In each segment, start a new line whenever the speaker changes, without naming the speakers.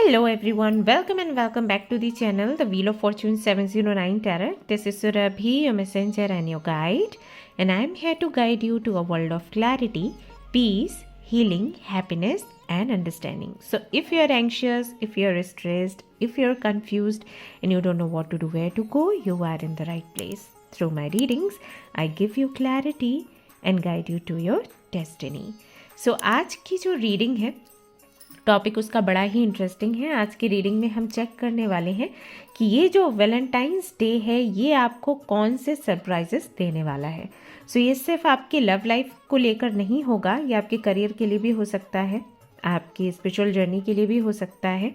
Hello everyone, welcome and welcome back to the channel, the Wheel of Fortune 709 Tarot. This is Surabhi, your messenger and your guide, and I am here to guide you to a world of clarity, peace, healing, happiness and understanding. So if you are anxious, if you are stressed, if you are confused and you don't know what to do, where to go, you are in the right place. Through my readings, I give you clarity and guide you to your destiny. So आज की जो reading है topic उसका बड़ा ही interesting है। आज की reading में हम चेक करने वाले हैं कि ये जो वैलेंटाइंस डे है ये आपको कौन से सरप्राइजेस देने वाला है। सो ये सिर्फ आपकी लव लाइफ को लेकर नहीं होगा, ये आपके करियर के लिए भी हो सकता है, आपकी स्पिरिचुअल जर्नी के लिए भी हो सकता है,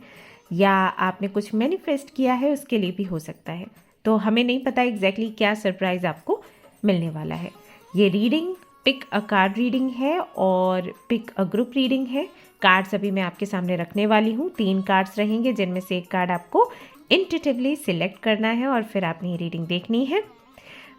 या आपने कुछ मैनिफेस्ट किया है उसके लिए भी हो सकता है। तो हमें नहीं पता एग्जैक्टली क्या सरप्राइज आपको मिलने वाला है। ये reading pick a card reading है और पिक अ ग्रुप रीडिंग है। कार्ड्स अभी मैं आपके सामने रखने वाली हूँ। 3 कार्ड्स रहेंगे जिनमें से एक कार्ड आपको इंट्यूटिवली सिलेक्ट करना है और फिर आपने ये रीडिंग देखनी है।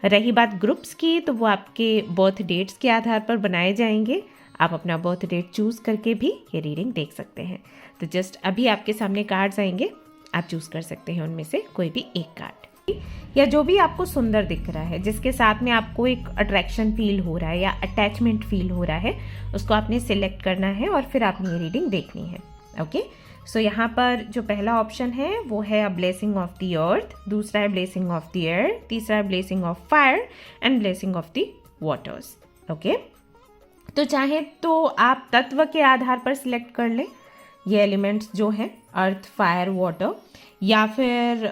रही बात ग्रुप्स की, तो वो आपके बर्थ डेट्स के आधार पर बनाए जाएंगे। आप अपना बर्थ डेट चूज़ करके भी ये रीडिंग देख सकते हैं। तो जस्ट अभी आपके सामने कार्ड्स आएंगे, आप चूज़ कर सकते हैं उनमें से कोई भी एक कार्ड, या जो भी आपको सुंदर दिख रहा है, जिसके साथ में आपको एक अट्रैक्शन फील हो रहा है या अटैचमेंट फील हो रहा है, उसको आपने सिलेक्ट करना है और फिर आपने ये रीडिंग देखनी है। ओके, सो यहाँ पर जो पहला ऑप्शन है वो है a blessing of the earth, दूसरा है ब्लेसिंग ऑफ द एयर, तीसरा है blessing of fire and blessing of the waters. Okay, तो चाहे तो आप तत्व के आधार पर सिलेक्ट कर लें, ये एलिमेंट्स जो हैं अर्थ, फायर, वाटर, या फिर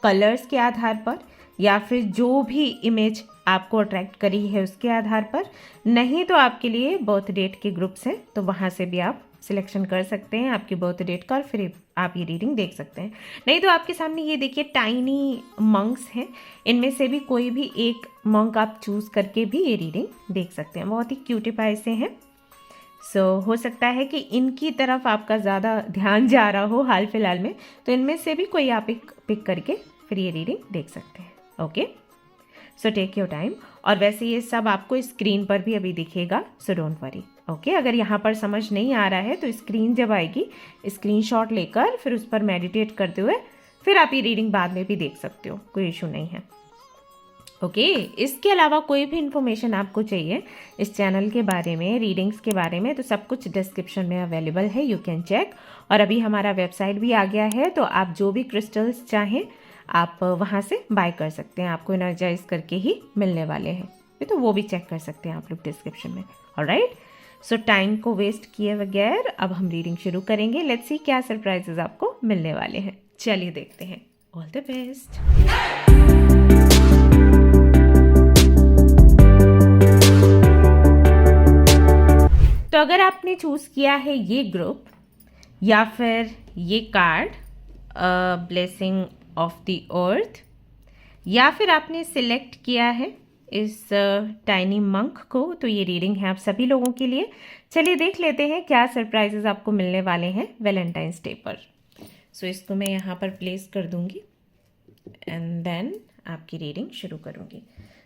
कलर्स के आधार पर, या फिर जो भी इमेज आपको अट्रैक्ट करी है उसके आधार पर। नहीं तो आपके लिए बर्थ डेट के ग्रुप्स हैं, तो वहाँ से भी आप सिलेक्शन कर सकते हैं आपकी बर्थ डेट का और फिर आप ये रीडिंग देख सकते हैं। नहीं तो आपके सामने ये देखिए टाइनी मंक्स हैं, इनमें से भी कोई भी एक मंक आप चूज़ करके भी ये रीडिंग देख सकते हैं। बहुत ही क्यूटी पाई से हैं। सो हो सकता है कि इनकी तरफ आपका ज़्यादा ध्यान जा रहा हो हाल फिलहाल में, तो इनमें से भी कोई आप एक पिक करके फिर ये रीडिंग देख सकते हैं। Okay, so take your time. और वैसे ये सब आपको स्क्रीन पर भी अभी दिखेगा, सो डोंट वरी। ओके, अगर यहाँ पर समझ नहीं आ रहा है तो स्क्रीन जब आएगी स्क्रीनशॉट लेकर फिर उस पर मेडिटेट करते हुए फिर आप ये रीडिंग बाद में भी देख सकते हो, कोई इशू नहीं है। ओके, इसके अलावा कोई भी इन्फॉर्मेशन आपको चाहिए इस चैनल के बारे में, रीडिंग्स के बारे में, तो सब कुछ डिस्क्रिप्शन में अवेलेबल है, यू कैन चेक। और अभी हमारा वेबसाइट भी आ गया है, तो आप जो भी क्रिस्टल्स चाहें आप वहाँ से बाय कर सकते हैं, आपको एनर्जाइज करके ही मिलने वाले हैं, तो वो भी चेक कर सकते हैं आप लोग डिस्क्रिप्शन में। ऑलराइट, सो टाइम को वेस्ट किए बगैर अब हम रीडिंग शुरू करेंगे। लेट्स सी क्या सरप्राइजेज आपको मिलने वाले हैं। चलिए देखते हैं। All the best. तो अगर आपने चूज़ किया है ये ग्रुप या फिर ये card blessing of the earth, या फिर आपने सिलेक्ट किया है इस टाइनी मंक को, तो ये रीडिंग है आप सभी लोगों के लिए। चलिए देख लेते हैं क्या सरप्राइजेस आपको मिलने वाले हैं वैलेंटाइंस डे पर। सो इसको मैं यहाँ पर प्लेस कर दूँगी एंड देन आपकी रीडिंग शुरू करूँगी।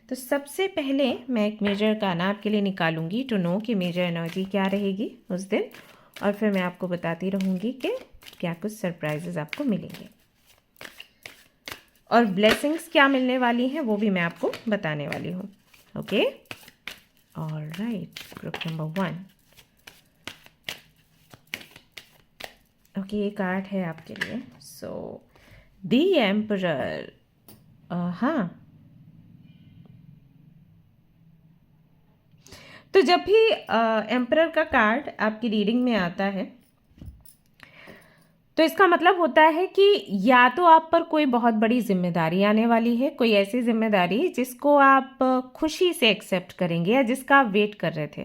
तो सबसे पहले मैं एक मेजर गाना आपके लिए निकालूंगी टू नो कि मेजर एनर्जी क्या रहेगी उस दिन, और फिर मैं आपको बताती रहूँगी कि क्या कुछ सरप्राइजेस आपको मिलेंगे और ब्लेसिंग्स क्या मिलने वाली हैं वो भी मैं आपको बताने वाली हूँ। Okay, alright, group number 1। Okay, ये कार्ड है आपके लिए। So the emperor. हाँ, तो जब भी एम्परर का कार्ड आपकी रीडिंग में आता है तो इसका मतलब होता है कि या तो आप पर कोई बहुत बड़ी जिम्मेदारी आने वाली है, कोई ऐसी जिम्मेदारी जिसको आप खुशी से एक्सेप्ट करेंगे या जिसका आप वेट कर रहे थे।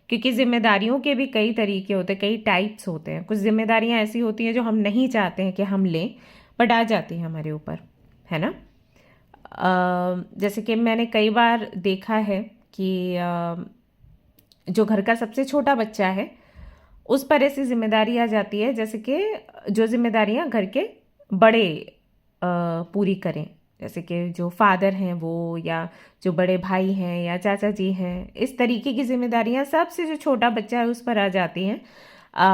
क्योंकि जिम्मेदारियों के भी कई तरीके होते हैं, कई टाइप्स होते हैं। कुछ जिम्मेदारियां ऐसी होती हैं जो हम नहीं चाहते हैं कि हम लें, बट आ जाती हैं हमारे ऊपर, है ना। जैसे कि मैंने कई बार देखा है कि जो घर का सबसे छोटा बच्चा है उस पर ऐसी जिम्मेदारी आ जाती है जैसे कि जो जिम्मेदारियां घर के बड़े पूरी करें, जैसे कि जो फादर हैं वो, या जो बड़े भाई हैं या चाचा जी हैं, इस तरीके की जिम्मेदारियां सबसे जो छोटा बच्चा है उस पर आ जाती हैं।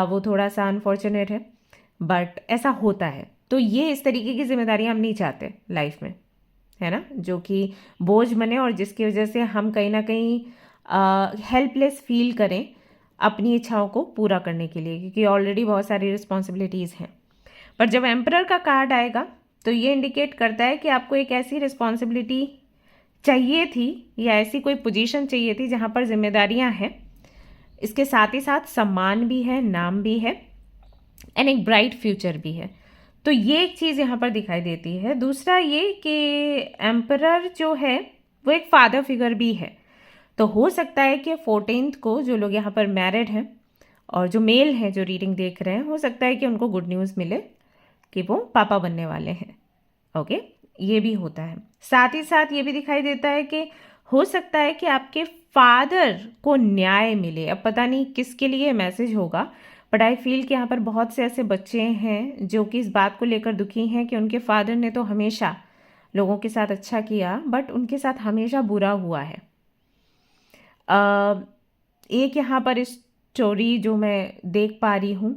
वो थोड़ा सा अनफॉर्चुनेट है। बट ऐसा होता है। तो ये इस तरीके की जिम्मेदारियां हम नहीं चाहते लाइफ में, है ना, जो कि बोझ बने और जिसकी वजह से हम कहीं ना कहीं हेल्पलेस फील करें अपनी इच्छाओं को पूरा करने के लिए, क्योंकि ऑलरेडी बहुत सारी रिस्पॉन्सिबिलिटीज़ हैं। पर जब एम्परर का कार्ड आएगा तो ये इंडिकेट करता है कि आपको एक ऐसी रिस्पॉन्सिबिलिटी चाहिए थी या ऐसी कोई पोजीशन चाहिए थी जहाँ पर जिम्मेदारियाँ हैं, इसके साथ ही साथ सम्मान भी है, नाम भी है एंड एक ब्राइट फ्यूचर भी है। तो ये एक चीज़ यहाँ पर दिखाई देती है। दूसरा ये कि एम्परर जो है वो एक फादर फिगर भी है। तो हो सकता है कि 14th को जो लोग यहाँ पर मैरिड हैं और जो मेल हैं जो रीडिंग देख रहे हैं, हो सकता है कि उनको गुड न्यूज़ मिले कि वो पापा बनने वाले हैं। ओके, ये भी होता है। साथ ही साथ ये भी दिखाई देता है कि हो सकता है कि आपके फादर को न्याय मिले। अब पता नहीं किसके लिए मैसेज होगा, बट आई फील कि यहाँ पर बहुत से ऐसे बच्चे हैं जो कि इस बात को लेकर दुखी हैं कि उनके फादर ने तो हमेशा लोगों के साथ अच्छा किया बट उनके साथ हमेशा बुरा हुआ है। एक यहाँ पर स्टोरी जो मैं देख पा रही हूँ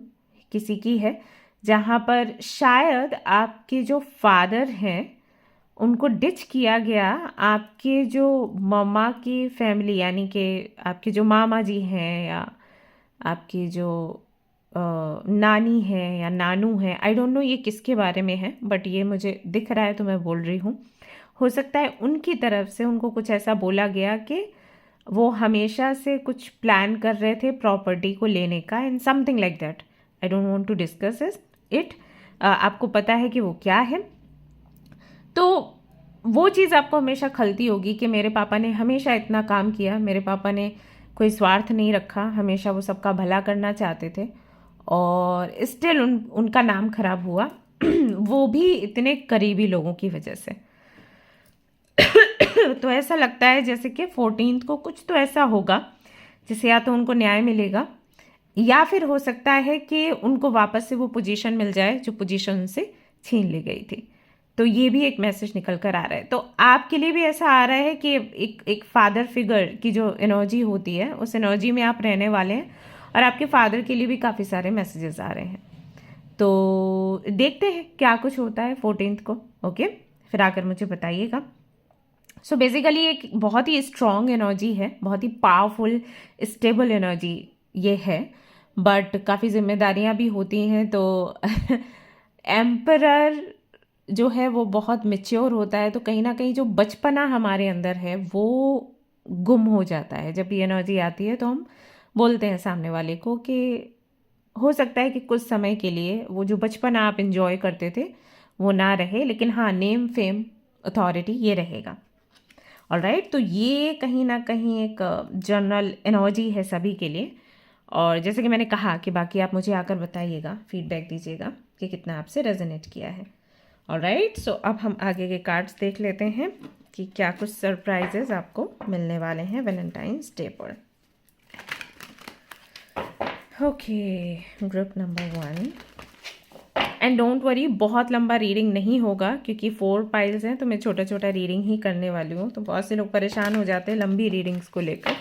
किसी की है, जहाँ पर शायद आपके जो फादर हैं उनको डिच किया गया आपके जो मम्मा की फैमिली, यानी कि आपके जो मामा जी हैं या आपकी जो नानी है या नानू है, आई डोंट नो ये किसके बारे में है, बट ये मुझे दिख रहा है तो मैं बोल रही हूँ। हो सकता है उनकी तरफ से उनको कुछ ऐसा बोला गया कि वो हमेशा से कुछ प्लान कर रहे थे प्रॉपर्टी को लेने का and something like that. I don't want to discuss it. आपको पता है कि वो क्या है, तो वो चीज़ आपको हमेशा खलती होगी कि मेरे पापा ने हमेशा इतना काम किया, मेरे पापा ने कोई स्वार्थ नहीं रखा, हमेशा वो सबका भला करना चाहते थे और स्टिल उनका नाम खराब हुआ वो भी इतने करीबी लोगों की वजह से। तो ऐसा लगता है जैसे कि 14th को कुछ तो ऐसा होगा जिससे या तो उनको न्याय मिलेगा या फिर हो सकता है कि उनको वापस से वो पोजीशन मिल जाए जो पोजीशन उनसे छीन ली गई थी। तो ये भी एक मैसेज निकल कर आ रहा है। तो आपके लिए भी ऐसा आ रहा है कि एक फादर फिगर की जो एनर्जी होती है उस एनर्जी में आप रहने वाले हैं और आपके फादर के लिए भी काफ़ी सारे मैसेजेस आ रहे हैं। तो देखते हैं क्या कुछ होता है 14th को। ओके, फिर आकर मुझे बताइएगा। सो बेसिकली एक बहुत ही स्ट्रॉन्ग एनर्जी है, बहुत ही पावरफुल स्टेबल एनर्जी ये है, बट काफ़ी जिम्मेदारियां भी होती हैं। तो एम्परर जो है वो बहुत मेच्योर होता है, तो कहीं ना कहीं जो बचपना हमारे अंदर है वो गुम हो जाता है। जब ये एनर्जी आती है तो हम बोलते हैं सामने वाले को कि हो सकता है कि कुछ समय के लिए वो जो बचपना आप इंजॉय करते थे वो ना रहे, लेकिन हाँ, नेम फेम अथॉरिटी ये रहेगा। ऑलराइट, तो ये कहीं ना कहीं एक जनरल एनर्जी है सभी के लिए। और जैसे कि मैंने कहा कि बाकी आप मुझे आकर बताइएगा, फीडबैक दीजिएगा कि कितना आपसे रेजोनेट किया है। ऑलराइट, सो अब हम आगे के कार्ड्स देख लेते हैं कि क्या कुछ सरप्राइजेस आपको मिलने वाले हैं वैलेंटाइंस डे पर। Okay, group number 1। And don't worry, बहुत लंबा रीडिंग नहीं होगा क्योंकि 4 पाइल्स हैं, तो मैं छोटा छोटा रीडिंग ही करने वाली हूँ। तो बहुत से लोग परेशान हो जाते हैं लंबी रीडिंग्स को लेकर,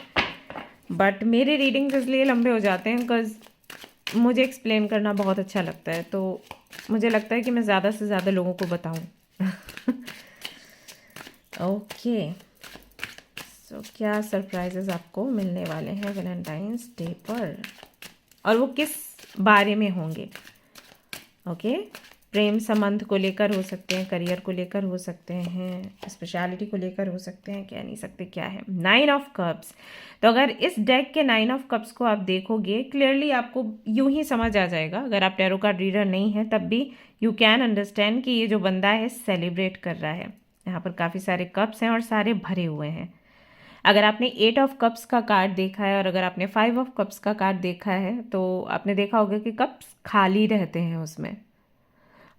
बट मेरे रीडिंग्स इसलिए लंबे हो जाते हैं बिकॉज मुझे एक्सप्लेन करना बहुत अच्छा लगता है। तो मुझे लगता है कि मैं ज़्यादा से ज़्यादा लोगों को बताऊँ। ओके, सो क्या सरप्राइजेस आपको मिलने वाले हैं वैलेंटाइंस डे पर और वो किस बारे में होंगे। ओके, प्रेम संबंध को लेकर हो सकते हैं, करियर को लेकर हो सकते हैं, स्पेशलिटी को लेकर हो सकते हैं, कह नहीं सकते क्या है। 9 ऑफ कप्स। तो अगर इस डेक के 9 ऑफ कप्स को आप देखोगे क्लियरली आपको यूं ही समझ आ जाएगा। अगर आप टैरो कार्ड रीडर नहीं है तब भी यू कैन अंडरस्टैंड कि ये जो बंदा है सेलिब्रेट कर रहा है। यहाँ पर काफ़ी सारे कप्स हैं और सारे भरे हुए हैं। अगर आपने 8 ऑफ कप्स का कार्ड देखा है और अगर आपने 5 ऑफ कप्स का कार्ड देखा है तो आपने देखा होगा कि कप्स खाली रहते हैं उसमें।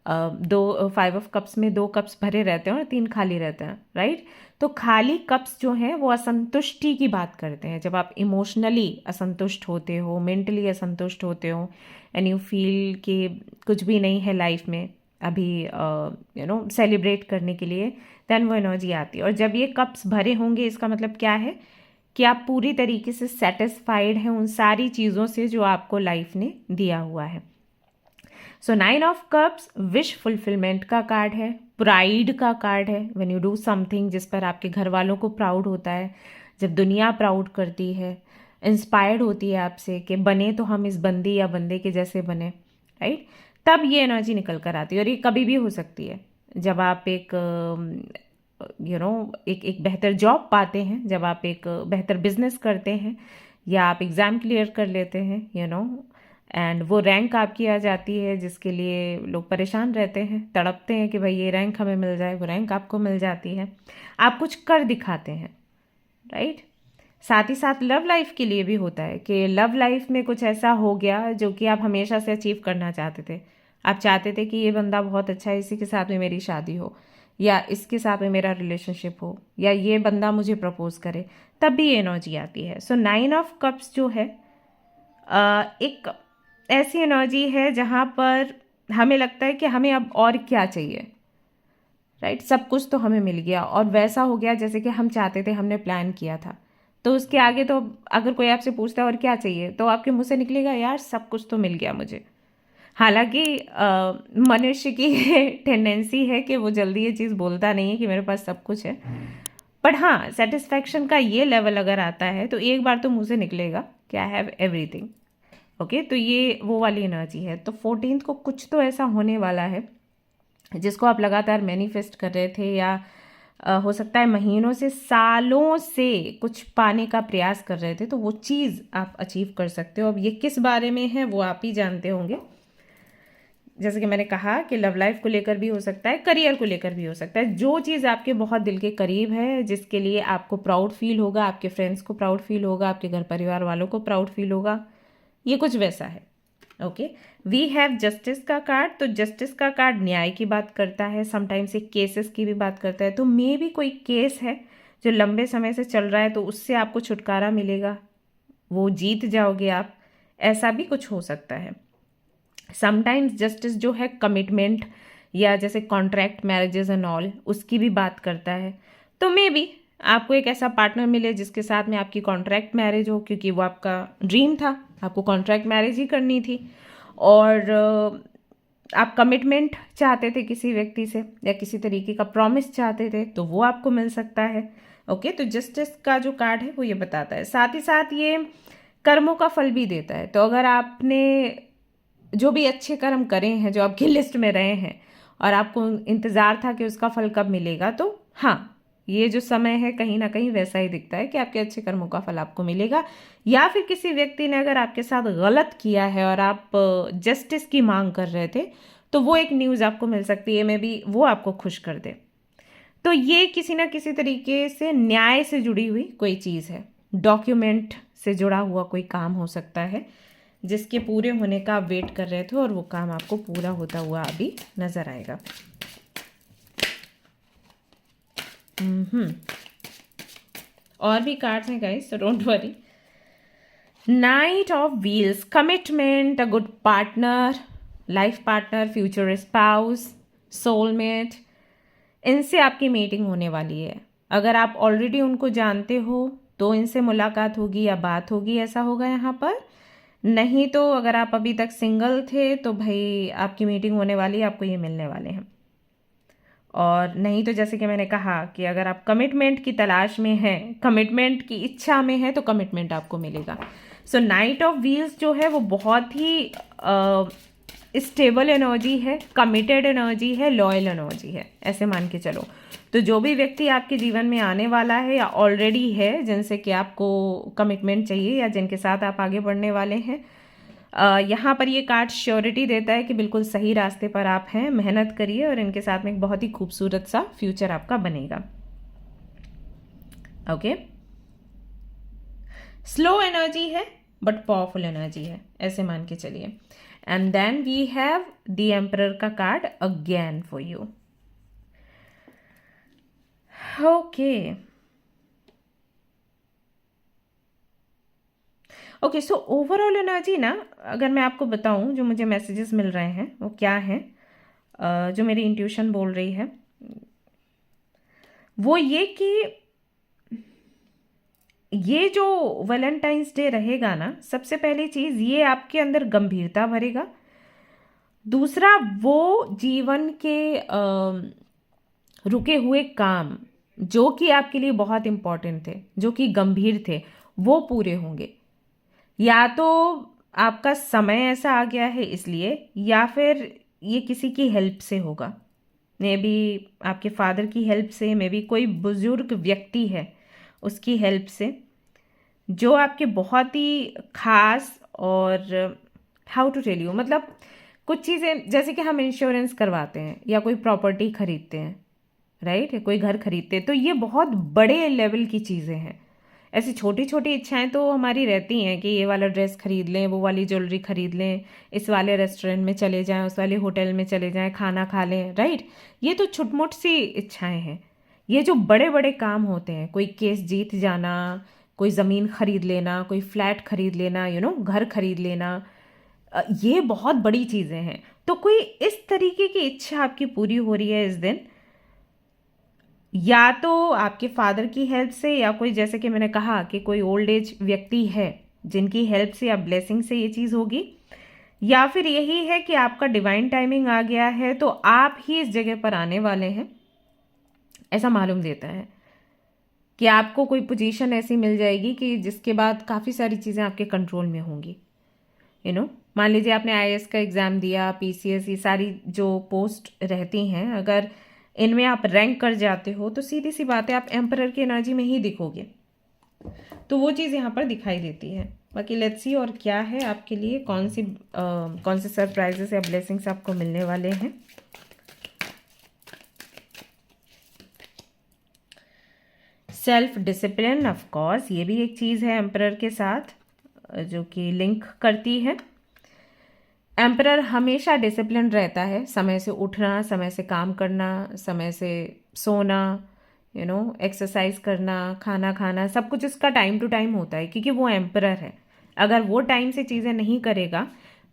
5 ऑफ कप्स में 2 कप्स भरे रहते हैं और 3 खाली रहते हैं, राइट। तो खाली कप्स जो हैं वो असंतुष्टि की बात करते हैं। जब आप इमोशनली असंतुष्ट होते हो, मेंटली असंतुष्ट होते हो एंड यू फील कि कुछ भी नहीं है लाइफ में अभी सेलिब्रेट करने के लिए, देन वो एनर्जी आती है। और जब ये कप्स भरे होंगे इसका मतलब क्या है कि आप पूरी तरीके से सेटिस्फाइड हैं उन सारी चीज़ों से जो आपको लाइफ ने दिया हुआ है। सो 9 ऑफ कप्स विश फुलफिलमेंट का कार्ड है, प्राइड का कार्ड है। व्हेन यू डू समथिंग जिस पर आपके घर वालों को प्राउड होता है, जब दुनिया प्राउड करती है, इंस्पायर्ड होती है आपसे कि बने तो हम इस बंदी या बंदे के जैसे बने, राइट, तब ये एनर्जी निकल कर आती है। और ये कभी भी हो सकती है, जब आप एक एक बेहतर जॉब पाते हैं, जब आप एक बेहतर बिजनेस करते हैं, या आप एग्ज़ाम क्लियर कर लेते हैं, एंड वो रैंक आपकी आ जाती है जिसके लिए लोग परेशान रहते हैं, तड़पते हैं कि भाई ये रैंक हमें मिल जाए, वो रैंक आपको मिल जाती है, आप कुछ कर दिखाते हैं, राइट। साथ ही साथ लव लाइफ के लिए भी होता है कि लव लाइफ में कुछ ऐसा हो गया जो कि आप हमेशा से अचीव करना चाहते थे। आप चाहते थे कि ये बंदा बहुत अच्छा है, इसी के साथ में मेरी शादी हो, या इसके साथ में मेरा रिलेशनशिप हो, या ये बंदा मुझे प्रपोज करे, तब भी ये एनर्जी आती है। सो 9 ऑफ कप्स जो है एक ऐसी एनर्जी है जहाँ पर हमें लगता है कि हमें अब और क्या चाहिए, राइट। सब कुछ तो हमें मिल गया और वैसा हो गया जैसे कि हम चाहते थे, हमने प्लान किया था। तो उसके आगे तो अगर कोई आपसे पूछता है और क्या चाहिए, तो आपके मुंह से निकलेगा यार सब कुछ तो मिल गया मुझे। हालांकि मनुष्य की टेंडेंसी है कि वो जल्दी ये चीज़ बोलता नहीं है कि मेरे पास सब कुछ है, बट हाँ, सेटिस्फैक्शन का ये लेवल अगर आता है तो एक बार तो मुंह से निकलेगा कि आई हैव एवरीथिंग। ओके, तो ये वो वाली एनर्जी है। तो 14th को कुछ तो ऐसा होने वाला है जिसको आप लगातार मैनिफेस्ट कर रहे थे, या हो सकता है महीनों से, सालों से कुछ पाने का प्रयास कर रहे थे, तो वो चीज़ आप अचीव कर सकते हो। अब ये किस बारे में है वो आप ही जानते होंगे। जैसे कि मैंने कहा कि लव लाइफ को लेकर भी हो सकता है, करियर को लेकर भी हो सकता है। जो चीज़ आपके बहुत दिल के करीब है, जिसके लिए आपको प्राउड फील होगा, आपके फ्रेंड्स को प्राउड फील होगा, आपके घर परिवार वालों को प्राउड फील होगा, ये कुछ वैसा है। ओके, वी हैव जस्टिस का कार्ड। तो जस्टिस का कार्ड न्याय की बात करता है, समटाइम्स एक केसेस की भी बात करता है। तो मे भी कोई केस है जो लंबे समय से चल रहा है, तो उससे आपको छुटकारा मिलेगा, वो जीत जाओगे आप, ऐसा भी कुछ हो सकता है। समटाइम्स जस्टिस जो है कमिटमेंट, या जैसे कॉन्ट्रैक्ट मैरिजेस एंड ऑल, उसकी भी बात करता है। तो मे बी आपको एक ऐसा पार्टनर मिले जिसके साथ में आपकी कॉन्ट्रैक्ट मैरिज हो, क्योंकि वो आपका ड्रीम था, आपको कॉन्ट्रैक्ट मैरिज ही करनी थी, और आप कमिटमेंट चाहते थे किसी व्यक्ति से, या किसी तरीके का प्रॉमिस चाहते थे, तो वो आपको मिल सकता है। ओके, तो जस्टिस का जो कार्ड है वो ये बताता है। साथ ही साथ ये कर्मों का फल भी देता है। तो अगर आपने जो भी अच्छे कर्म करे हैं, जो आपकी लिस्ट में रहे हैं, और आपको इंतज़ार था कि उसका फल कब मिलेगा, तो हाँ, ये जो समय है कहीं ना कहीं वैसा ही दिखता है कि आपके अच्छे कर्मों का फल आपको मिलेगा। या फिर किसी व्यक्ति ने अगर आपके साथ गलत किया है और आप जस्टिस की मांग कर रहे थे, तो वो एक न्यूज़ आपको मिल सकती है, मे बी वो आपको खुश कर दे। तो ये किसी ना किसी तरीके से न्याय से जुड़ी हुई कोई चीज़ है, डॉक्यूमेंट से जुड़ा हुआ कोई काम हो सकता है, जिसके पूरे होने का आप वेट कर रहे थे, और वो काम आपको पूरा होता हुआ अभी नजर आएगा। और भी कार्ड्स हैं guys, so don't worry. Night of wheels, commitment, a good partner, life partner, future spouse, soulmate, इनसे आपकी मीटिंग होने वाली है। अगर आप ऑलरेडी उनको जानते हो तो इनसे मुलाकात होगी या बात होगी, ऐसा होगा यहाँ पर। नहीं तो अगर आप अभी तक सिंगल थे तो भाई आपकी मीटिंग होने वाली है, आपको ये मिलने वाले हैं। और नहीं तो जैसे कि मैंने कहा कि अगर आप कमिटमेंट की तलाश में हैं, कमिटमेंट की इच्छा में हैं, तो कमिटमेंट आपको मिलेगा। सो नाइट ऑफ व्हील्स जो है वो बहुत ही स्टेबल एनर्जी है, कमिटेड एनर्जी है, लॉयल एनर्जी है, ऐसे मान के चलो। तो जो भी व्यक्ति आपके जीवन में आने वाला है या ऑलरेडी है, जिनसे कि आपको कमिटमेंट चाहिए या जिनके साथ आप आगे बढ़ने वाले हैं, यहाँ पर ये कार्ड श्योरिटी देता है कि बिल्कुल सही रास्ते पर आप हैं, मेहनत करिए और इनके साथ में एक बहुत ही खूबसूरत सा फ्यूचर आपका बनेगा। ओके, स्लो एनर्जी है बट पावरफुल एनर्जी है, ऐसे मान के चलिए। And then we have the emperor का card again for you. Okay, so overall energy ना, अगर मैं आपको बताऊं जो मुझे मैसेजेस मिल रहे हैं वो क्या है, जो मेरी इंट्यूशन बोल रही है वो ये कि ये जो वैलेंटाइंस डे रहेगा ना, सबसे पहली चीज़ ये आपके अंदर गंभीरता भरेगा, दूसरा, वो जीवन के रुके हुए काम जो कि आपके लिए बहुत इम्पोर्टेंट थे, जो कि गंभीर थे, वो पूरे होंगे। या तो आपका समय ऐसा आ गया है इसलिए, या फिर ये किसी की हेल्प से होगा। मे बी आपके फादर की हेल्प से, मे बी कोई बुजुर्ग व्यक्ति है उसकी हेल्प से, जो आपके बहुत ही खास। और हाउ टू टेल यू, मतलब कुछ चीज़ें जैसे कि हम इंश्योरेंस करवाते हैं या कोई प्रॉपर्टी खरीदते हैं, राइट, कोई घर खरीदते हैं, तो ये बहुत बड़े लेवल की चीज़ें हैं। ऐसी छोटी छोटी इच्छाएं तो हमारी रहती हैं कि ये वाला ड्रेस खरीद लें, वो वाली ज्वेलरी खरीद लें, इस वाले रेस्टोरेंट में चले जाएं, उस वाले होटल में चले जाएं, खाना खा लें, राइट। ये तो छुटमुट सी इच्छाएं हैं। ये जो बड़े बड़े काम होते हैं, कोई केस जीत जाना, कोई ज़मीन खरीद लेना, कोई फ्लैट खरीद लेना, घर खरीद लेना, ये बहुत बड़ी चीज़ें हैं। तो कोई इस तरीके की इच्छा आपकी पूरी हो रही है इस दिन, या तो आपके फादर की हेल्प से, या कोई, जैसे कि मैंने कहा कि कोई ओल्ड एज व्यक्ति है जिनकी हेल्प से या ब्लेसिंग से ये चीज़ होगी, या फिर यही है कि आपका डिवाइन टाइमिंग आ गया है तो आप ही इस जगह पर आने वाले हैं। ऐसा मालूम देता है कि आपको कोई पोजीशन ऐसी मिल जाएगी कि जिसके बाद काफ़ी सारी चीज़ें आपके कंट्रोल में होंगी। मान लीजिए आपने आईएएस का एग्ज़ाम दिया, पीसीएस, ये सारी जो पोस्ट रहती हैं, अगर इनमें आप रैंक कर जाते हो तो सीधी सी बात है, आप एम्परर की एनर्जी में ही दिखोगे। तो वो चीज़ यहाँ पर दिखाई देती है। बाकी लेट्स सी और क्या है आपके लिए, कौन से सरप्राइजेस या ब्लेसिंग्स आपको मिलने वाले हैं। सेल्फ डिसिप्लिन, ऑफ कोर्स, ये भी एक चीज़ है एम्परर के साथ जो कि लिंक करती है। एम्परर हमेशा डिसिप्लिन रहता है, समय से उठना, समय से काम करना, समय से सोना, एक्सरसाइज करना, खाना खाना, सब कुछ उसका टाइम टू टाइम होता है, क्योंकि वो एम्परर है। अगर वो टाइम से चीज़ें नहीं करेगा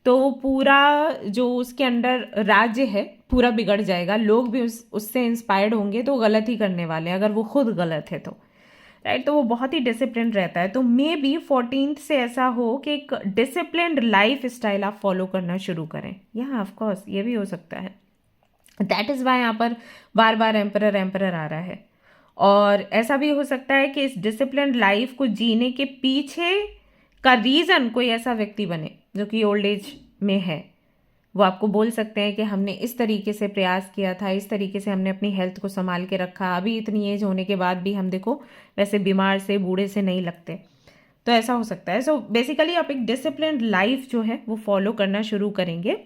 तो पूरा जो उसके अंडर राज्य है पूरा बिगड़ जाएगा। लोग भी उससे इंस्पायर्ड होंगे तो गलत ही करने वाले हैं, अगर वो खुद गलत है तो, राइट। तो वो बहुत ही डिसिप्लिन रहता है। तो मे बी 14th से ऐसा हो कि एक डिसिप्लिन्ड लाइफ स्टाइल आप फॉलो करना शुरू करें। या ऑफ कोर्स ये भी हो सकता है। दैट इज़ वाई यहाँ पर बार बार एम्परर एम्परर आ रहा है। और ऐसा भी हो सकता है कि इस डिसिप्लिन्ड लाइफ को जीने के पीछे का रीज़न कोई ऐसा व्यक्ति बने जो कि ओल्ड एज में है। वो आपको बोल सकते हैं कि हमने इस तरीके से प्रयास किया था, इस तरीके से हमने अपनी हेल्थ को संभाल के रखा, अभी इतनी एज होने के बाद भी हम देखो वैसे बीमार से, बूढ़े से नहीं लगते। तो ऐसा हो सकता है। सो बेसिकली आप एक डिसिप्लिन्ड लाइफ जो है वो फॉलो करना शुरू करेंगे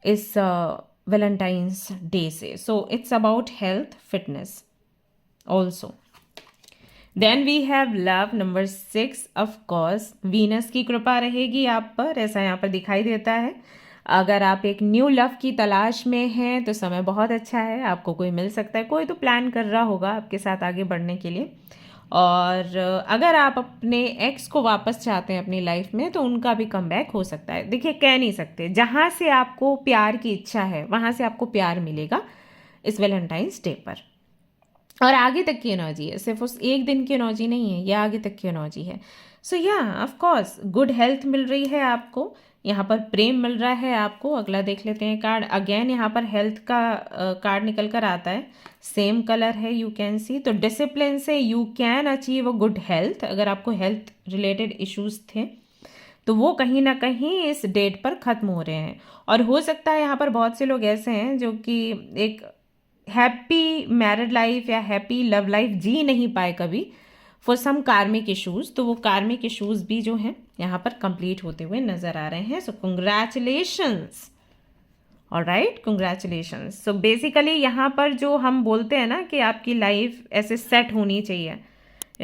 इस वैलेंटाइंस डे से। So it's about health, fitness also. Then we have love, number 6। Of course Venus की कृपा रहेगी आप पर, ऐसा यहाँ पर दिखाई देता है। अगर आप एक न्यू लव की तलाश में हैं तो समय बहुत अच्छा है, आपको कोई मिल सकता है, कोई तो प्लान कर रहा होगा आपके साथ आगे बढ़ने के लिए। और अगर आप अपने एक्स को वापस चाहते हैं अपनी लाइफ में तो उनका भी कमबैक हो सकता है। देखिए, कह नहीं सकते, जहाँ से आपको प्यार की इच्छा है वहाँ से आपको प्यार मिलेगा इस वैलेंटाइंस डे पर। और आगे तक की एनर्जी है, सिर्फ उस एक दिन की एनर्जी नहीं है, ये आगे तक की एनर्जी है। सो या ऑफ कोर्स गुड हेल्थ मिल रही है आपको, यहाँ पर प्रेम मिल रहा है आपको। अगला देख लेते हैं कार्ड। अगेन यहाँ पर हेल्थ का कार्ड निकल कर आता है, सेम कलर है, यू कैन सी। तो डिसिप्लिन से you can achieve a good health. अगर आपको हेल्थ रिलेटेड इश्यूज थे तो वो कहीं ना कहीं इस डेट पर ख़त्म हो रहे हैं। और हो सकता है यहाँ पर बहुत से लोग ऐसे हैं जो कि एक हैप्पी मैरिड लाइफ या हैप्पी लव लाइफ जी नहीं पाए कभी, फॉर सम कार्मिक इश्यूज। तो वो कार्मिक इश्यूज भी जो हैं यहाँ पर कंप्लीट होते हुए नजर आ रहे हैं। सो कंग्रेचुलेशंस, ऑलराइट, कंग्रेचुलेशंस। सो बेसिकली यहाँ पर जो हम बोलते हैं ना कि आपकी लाइफ ऐसे सेट होनी चाहिए,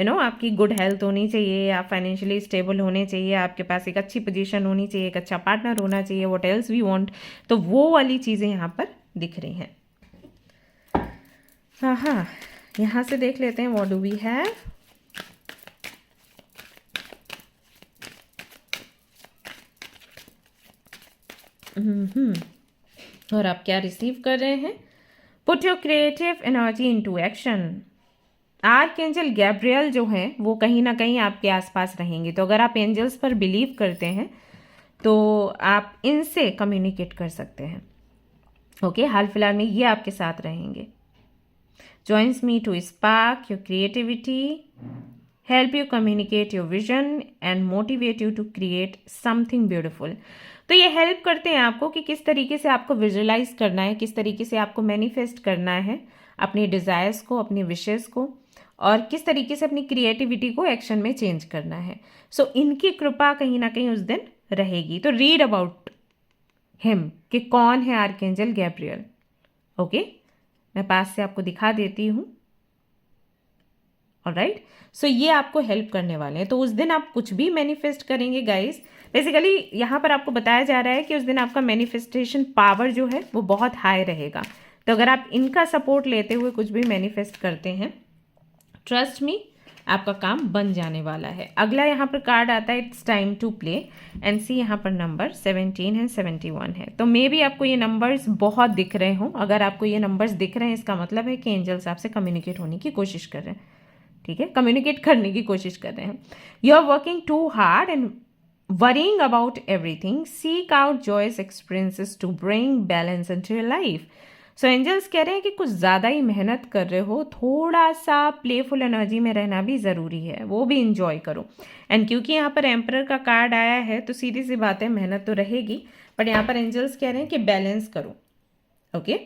आपकी गुड हेल्थ होनी चाहिए, आप फाइनेंशियली स्टेबल होने चाहिए, आपके पास एक अच्छी पोजीशन होनी चाहिए, एक अच्छा पार्टनर होना चाहिए, व्हाट एल्स वी वांट। तो वो वाली चीज़ें यहाँ पर दिख रही हैं। हाँ, यहाँ से देख लेते हैं व्हाट डू वी हैव। और आप क्या रिसीव कर रहे हैं? Put your creative energy into action. Archangel Gabriel जो हैं वो कहीं ना कहीं आपके आसपास रहेंगे। तो अगर आप एंजल्स पर बिलीव करते हैं तो आप इनसे कम्युनिकेट कर सकते हैं। ओके, हाल फिलहाल में ये आपके साथ रहेंगे। Joins me to spark your creativity, help you communicate your vision and motivate you to create something beautiful. तो ये हेल्प करते हैं आपको कि किस तरीके से आपको विजुअलाइज करना है, किस तरीके से आपको मैनिफेस्ट करना है अपनी डिज़ायर्स को, अपनी विशेस को, और किस तरीके से अपनी क्रिएटिविटी को एक्शन में चेंज करना है। सो इनकी कृपा कहीं ना कहीं उस दिन रहेगी। तो रीड अबाउट हिम कि कौन है आर्कएंजल गैब्रियल। ओके, मैं पास से आपको दिखा देती हूँ। ऑलराइट, सो ये आपको हेल्प करने वाले हैं। तो उस दिन आप कुछ भी मैनिफेस्ट करेंगे गाइस, बेसिकली यहाँ पर आपको बताया जा रहा है कि उस दिन आपका मैनिफेस्टेशन पावर जो है वो बहुत हाई रहेगा। तो अगर आप इनका सपोर्ट लेते हुए कुछ भी मैनिफेस्ट करते हैं, ट्रस्ट मी, आपका काम बन जाने वाला है। अगला यहाँ पर कार्ड आता है it's time to play and see, यहाँ पर नंबर 17 है, 71 है। तो मे बी आपको ये नंबर्स बहुत दिख रहे हों। अगर आपको ये नंबर्स दिख रहे हैं, इसका मतलब है कि एंजल्स आपसे कम्युनिकेट होने की कोशिश कर रहे हैं। ठीक है, कम्युनिकेट करने की कोशिश कर रहे हैं। You are working too hard and worrying about everything, seek out joyous experiences to bring balance into your life. So angels कह रहे हैं कि कुछ ज़्यादा ही मेहनत कर रहे हो, थोड़ा सा प्लेफुल एनर्जी में रहना भी ज़रूरी है, वो भी इंजॉय करो। एंड क्योंकि यहाँ पर एम्परर का कार्ड आया है तो सीधी सी बात है, मेहनत तो रहेगी, बट यहाँ पर एंजल्स कह रहे हैं कि बैलेंस करो। ओके,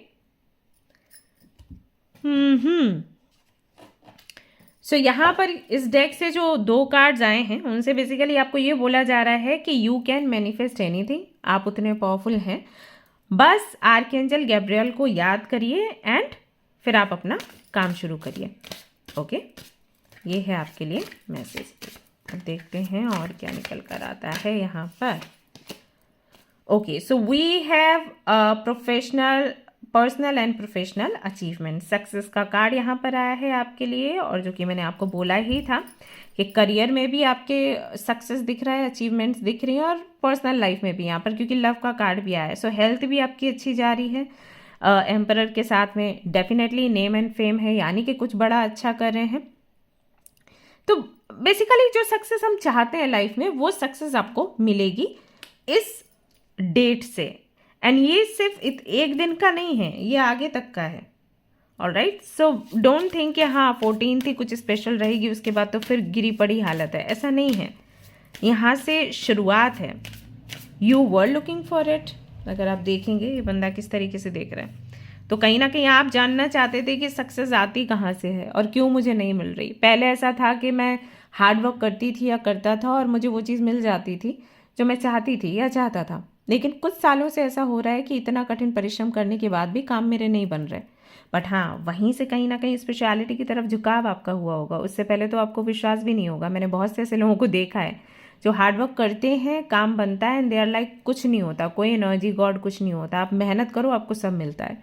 सो यहाँ पर इस डेक से जो 2 कार्ड्स आए हैं उनसे बेसिकली आपको ये बोला जा रहा है कि यू कैन मैनिफेस्ट एनीथिंग, आप उतने पावरफुल हैं। बस आर्कएंजल गैब्रियल को याद करिए एंड फिर आप अपना काम शुरू करिए। ओके, ये है आपके लिए मैसेज। अब देखते हैं और क्या निकल कर आता है यहाँ पर। Okay, so we have professional, personal and professional achievement. Success का कार्ड यहाँ पर आया है आपके लिए, और जो कि मैंने आपको बोला ही था कि करियर में भी आपके सक्सेस दिख रहा है, अचीवमेंट्स दिख रही हैं, और पर्सनल लाइफ में भी यहाँ पर क्योंकि लव का कार्ड भी आया है। सो हेल्थ भी आपकी अच्छी जा रही है। एम्परर के साथ में डेफिनेटली नेम एंड फेम है, यानी कि कुछ बड़ा अच्छा कर रहे हैं। तो बेसिकली जो सक्सेस हम चाहते हैं लाइफ में, वो सक्सेस आपको मिलेगी इस डेट से। एंड ये सिर्फ एक दिन का नहीं है, ये आगे तक का है। ऑलराइट, सो डोंट थिंक कि हाँ 14 थी कुछ स्पेशल रहेगी उसके बाद तो फिर गिरी पड़ी हालत है, ऐसा नहीं है। यहाँ से शुरुआत है। You were looking for it. अगर आप देखेंगे ये बंदा किस तरीके से देख रहा है, तो कहीं ना कहीं आप जानना चाहते थे कि सक्सेस आती कहाँ से है और क्यों मुझे नहीं मिल रही। पहले ऐसा था कि मैं हार्ड वर्क करती थी या करता था और मुझे वो चीज़ मिल जाती थी जो मैं चाहती थी या चाहता था, लेकिन कुछ सालों से ऐसा हो रहा है कि इतना कठिन परिश्रम करने के बाद भी काम मेरे नहीं बन रहे। बट हाँ, वहीं से कहीं ना कहीं स्पेशलिटी की तरफ झुकाव आपका हुआ होगा। उससे पहले तो आपको विश्वास भी नहीं होगा। मैंने बहुत से ऐसे लोगों को देखा है जो हार्डवर्क करते हैं, काम बनता है एंड दे आर लाइक कुछ नहीं होता, कोई एनर्जी गॉड कुछ नहीं होता, आप मेहनत करो आपको सब मिलता है।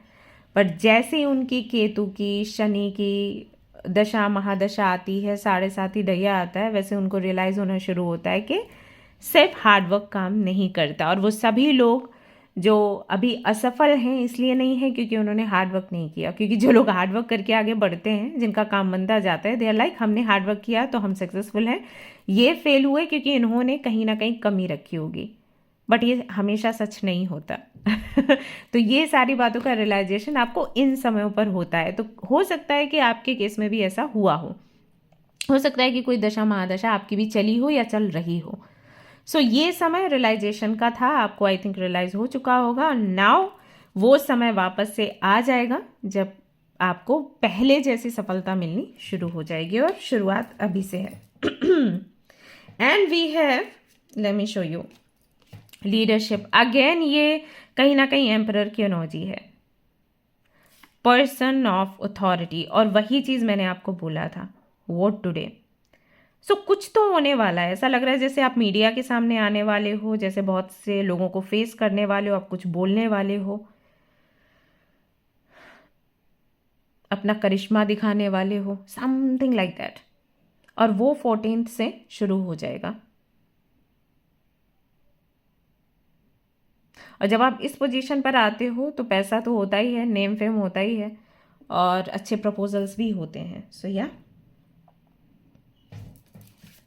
बट जैसे ही उनकी केतु की, शनि की दशा महादशा आती है, 7.5 ढैया आता है, वैसे उनको रियलाइज़ होना शुरू होता है कि सिर्फ हार्डवर्क काम नहीं करता। और वो सभी लोग जो अभी असफल हैं इसलिए नहीं है क्योंकि उन्होंने हार्डवर्क नहीं किया, क्योंकि जो लोग हार्डवर्क करके आगे बढ़ते हैं, जिनका काम बनता जाता है, दे आर लाइक हमने हार्डवर्क किया तो हम सक्सेसफुल हैं। ये फेल हुए क्योंकि इन्होंने कहीं ना कहीं कमी रखी होगी, बट ये हमेशा सच नहीं होता। तो ये सारी बातों का रियलाइजेशन आपको इन समयों पर होता है। तो हो सकता है कि आपके केस में भी ऐसा हुआ हो सकता है कि कोई दशा महादशा आपकी भी चली हो या चल रही हो। सो ये समय रियलाइजेशन का था, आपको आई थिंक रियलाइज हो चुका होगा। नाउ वो समय वापस से आ जाएगा जब आपको पहले जैसी सफलता मिलनी शुरू हो जाएगी, और शुरुआत अभी से है। And we have, let me show you, leadership again. ये कहीं ना कहीं एम्परर की एनर्जी है, पर्सन ऑफ अथॉरिटी, और वही चीज़ मैंने आपको बोला था, व्हाट टुडे। सो कुछ तो होने वाला है। ऐसा लग रहा है जैसे आप मीडिया के सामने आने वाले हो, जैसे बहुत से लोगों को फेस करने वाले हो, आप कुछ बोलने वाले हो, अपना करिश्मा दिखाने वाले हो, समथिंग लाइक दैट। और वो 14 से शुरू हो जाएगा। और जब आप इस पोजीशन पर आते हो तो पैसा तो होता ही है, नेम फेम होता ही है, और अच्छे प्रपोजल्स भी होते हैं। So yeah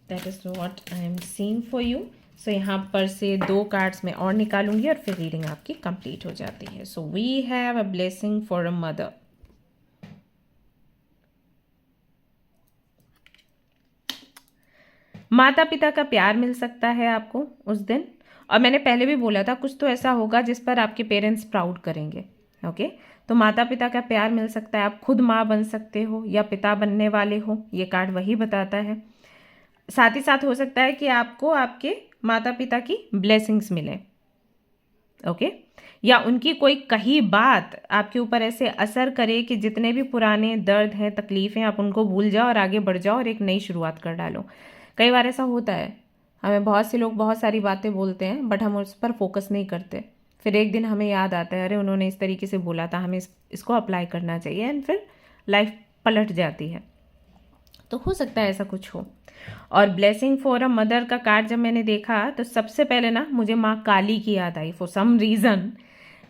that is what I am seeing for you. So यहाँ पर से 2 कार्ड्स मैं और निकालूंगी और फिर रीडिंग आपकी कंप्लीट हो जाती है. So we have a blessing for a mother. माता पिता का प्यार मिल सकता है आपको उस दिन. और मैंने पहले भी बोला था कुछ तो ऐसा होगा जिस पर आपके पेरेंट्स प्राउड करेंगे. ओके तो माता पिता का प्यार मिल सकता है. आप खुद माँ बन सकते हो या पिता बनने वाले हो, ये कार्ड वही बताता है. साथ ही साथ हो सकता है कि आपको आपके माता पिता की ब्लेसिंग्स मिले. ओके या उनकी कोई कही बात आपके ऊपर ऐसे असर करे कि जितने भी पुराने दर्द हैं, तकलीफ हैं, आप उनको भूल जाओ और आगे बढ़ जाओ और एक नई शुरुआत कर डालो. कई बार ऐसा होता है, हमें बहुत से लोग बहुत सारी बातें बोलते हैं बट हम उस पर फोकस नहीं करते. फिर एक दिन हमें याद आता है अरे उन्होंने इस तरीके से बोला था, हमें इसको अप्लाई करना चाहिए एंड फिर लाइफ पलट जाती है. तो हो सकता है ऐसा कुछ हो. और ब्लेसिंग फॉर अ मदर का कार्ड जब मैंने देखा तो सबसे पहले ना मुझे माँ काली की याद आई फॉर सम रीज़न.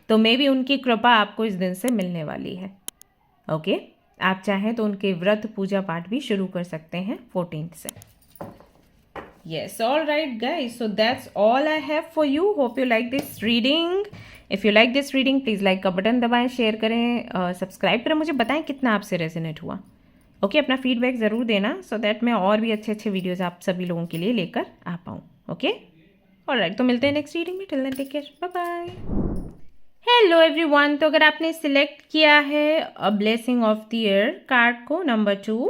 तो मे बी उनकी कृपा आपको इस दिन से मिलने वाली है. ओके आप चाहें तो उनके व्रत पूजा पाठ भी शुरू कर सकते हैं 14 से. Yes, all right guys, so that's all I have for you. Hope you like this reading. If you like this reading, please like का बटन दबाएं, शेयर करें, सब्सक्राइब करें. मुझे बताएं कितना आपसे रेजोनेट हुआ. ओके अपना फीडबैक ज़रूर देना सो दैट मैं और भी अच्छे अच्छे वीडियोस आप सभी लोगों के लिए लेकर आ पाऊँ. ओके ऑलराइट तो मिलते हैं नेक्स्ट रीडिंग में. Till then take care, bye bye. Hello everyone. तो अगर आपने सिलेक्ट किया है a blessing of the year card को नंबर 2,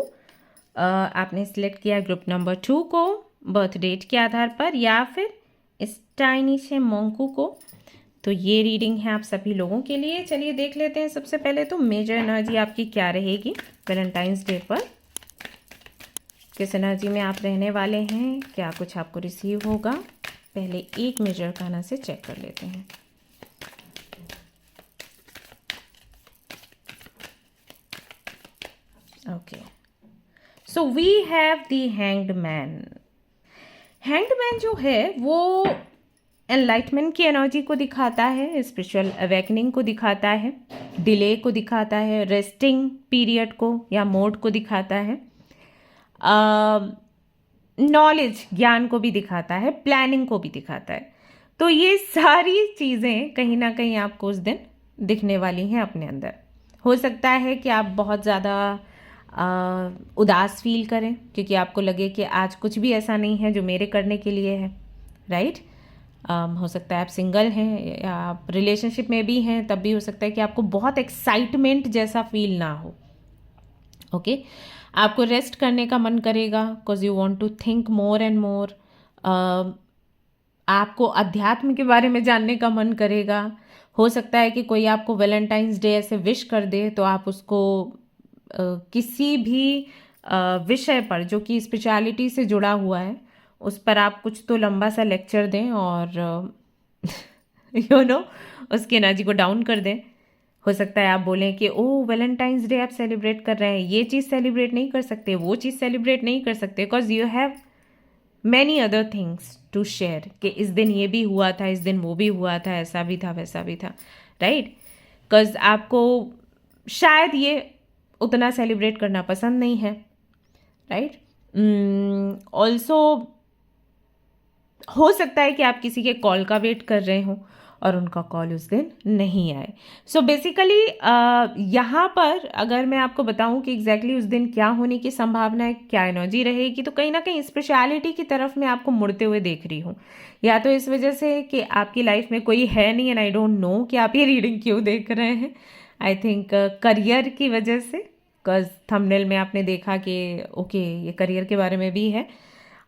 आपने सिलेक्ट किया ग्रुप नंबर 2 को बर्थ डेट के आधार पर या फिर इस टाइनी से मोंकू को, तो ये रीडिंग है आप सभी लोगों के लिए. चलिए देख लेते हैं. सबसे पहले तो मेजर एनर्जी आपकी क्या रहेगी वैलेंटाइंस डे पर. किस एनर्जी में आप रहने वाले हैं, क्या कुछ आपको रिसीव होगा. पहले एक मेजर खाना से चेक कर लेते हैं. Okay so we have the hanged man. Hanged man जो है वो एनलाइटमेंट की एनर्जी को दिखाता है, स्पिरिचुअल अवेकनिंग को दिखाता है, डिले को दिखाता है, रेस्टिंग पीरियड को या मोड को दिखाता है, नॉलेज ज्ञान को भी दिखाता है, प्लानिंग को भी दिखाता है. तो ये सारी चीज़ें कहीं ना कहीं आपको उस दिन दिखने वाली हैं अपने अंदर. हो सकता है कि आप बहुत ज़्यादा उदास फील करें क्योंकि आपको लगे कि आज कुछ भी ऐसा नहीं है जो मेरे करने के लिए है. राइट हो सकता है आप सिंगल हैं या आप रिलेशनशिप में भी हैं, तब भी हो सकता है कि आपको बहुत एक्साइटमेंट जैसा फील ना हो. ओके आपको रेस्ट करने का मन करेगा because you want to think more and more. आपको अध्यात्म के बारे में जानने का मन करेगा. हो सकता है कि कोई आपको वैलेंटाइंस डे ऐसे विश कर दे तो आप उसको किसी भी विषय पर जो कि स्पिरिचुअलिटी से जुड़ा हुआ है उस पर आप कुछ तो लंबा सा लेक्चर दें और उसकी एनर्जी को डाउन कर दें. हो सकता है आप बोलें कि ओह वैलेंटाइंस डे आप सेलिब्रेट कर रहे हैं, ये चीज़ सेलिब्रेट नहीं कर सकते, वो चीज़ सेलिब्रेट नहीं कर सकते because you have many other things to share कि इस दिन ये भी हुआ था, इस दिन वो भी हुआ था, ऐसा भी था, वैसा भी था. राइट बिकॉज आपको शायद ये उतना सेलिब्रेट करना पसंद नहीं है. राइट ऑल्सो हो सकता है कि आप किसी के कॉल का वेट कर रहे हो और उनका कॉल उस दिन नहीं आए. सो बेसिकली यहाँ पर अगर मैं आपको बताऊँ कि एग्जैक्टली उस दिन क्या होने की संभावना है, क्या एनर्जी रहेगी, तो कहीं ना कहीं स्पेशलिटी की तरफ मैं आपको मुड़ते हुए देख रही हूँ. या तो इस वजह से कि आपकी लाइफ में कोई है नहीं एंड आई डोंट नो कि आप ये रीडिंग क्यों देख रहे हैं. आई थिंक करियर की वजह से, बिकॉज थंबनेल में आपने देखा कि ओके ये करियर के बारे में भी है.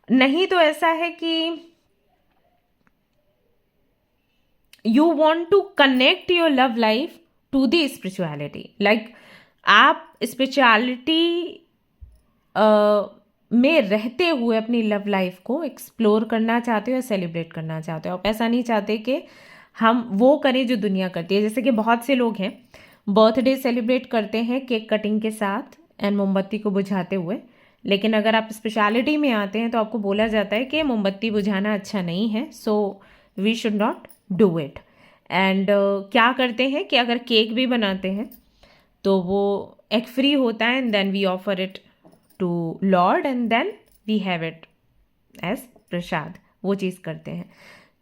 नहीं तो ऐसा है कि you want to connect your love life to the spirituality. like आप spirituality में रहते हुए अपनी लव लाइफ को एक्सप्लोर करना चाहते हो या सेलिब्रेट करना चाहते हो. आप ऐसा नहीं चाहते कि हम वो करें जो दुनिया करती है. जैसे कि बहुत से लोग हैं बर्थडे सेलिब्रेट करते हैं केक कटिंग के साथ एंड मोमबत्ती को बुझाते हुए, लेकिन अगर आप स्पेशलिटी में आते हैं तो आपको बोला जाता है कि मोमबत्ती बुझाना अच्छा नहीं है, so we should not do it. And क्या करते हैं कि अगर केक भी बनाते हैं तो वो एग फ्री होता है and then we offer it to lord and then we have it as prasad. वो चीज़ करते हैं।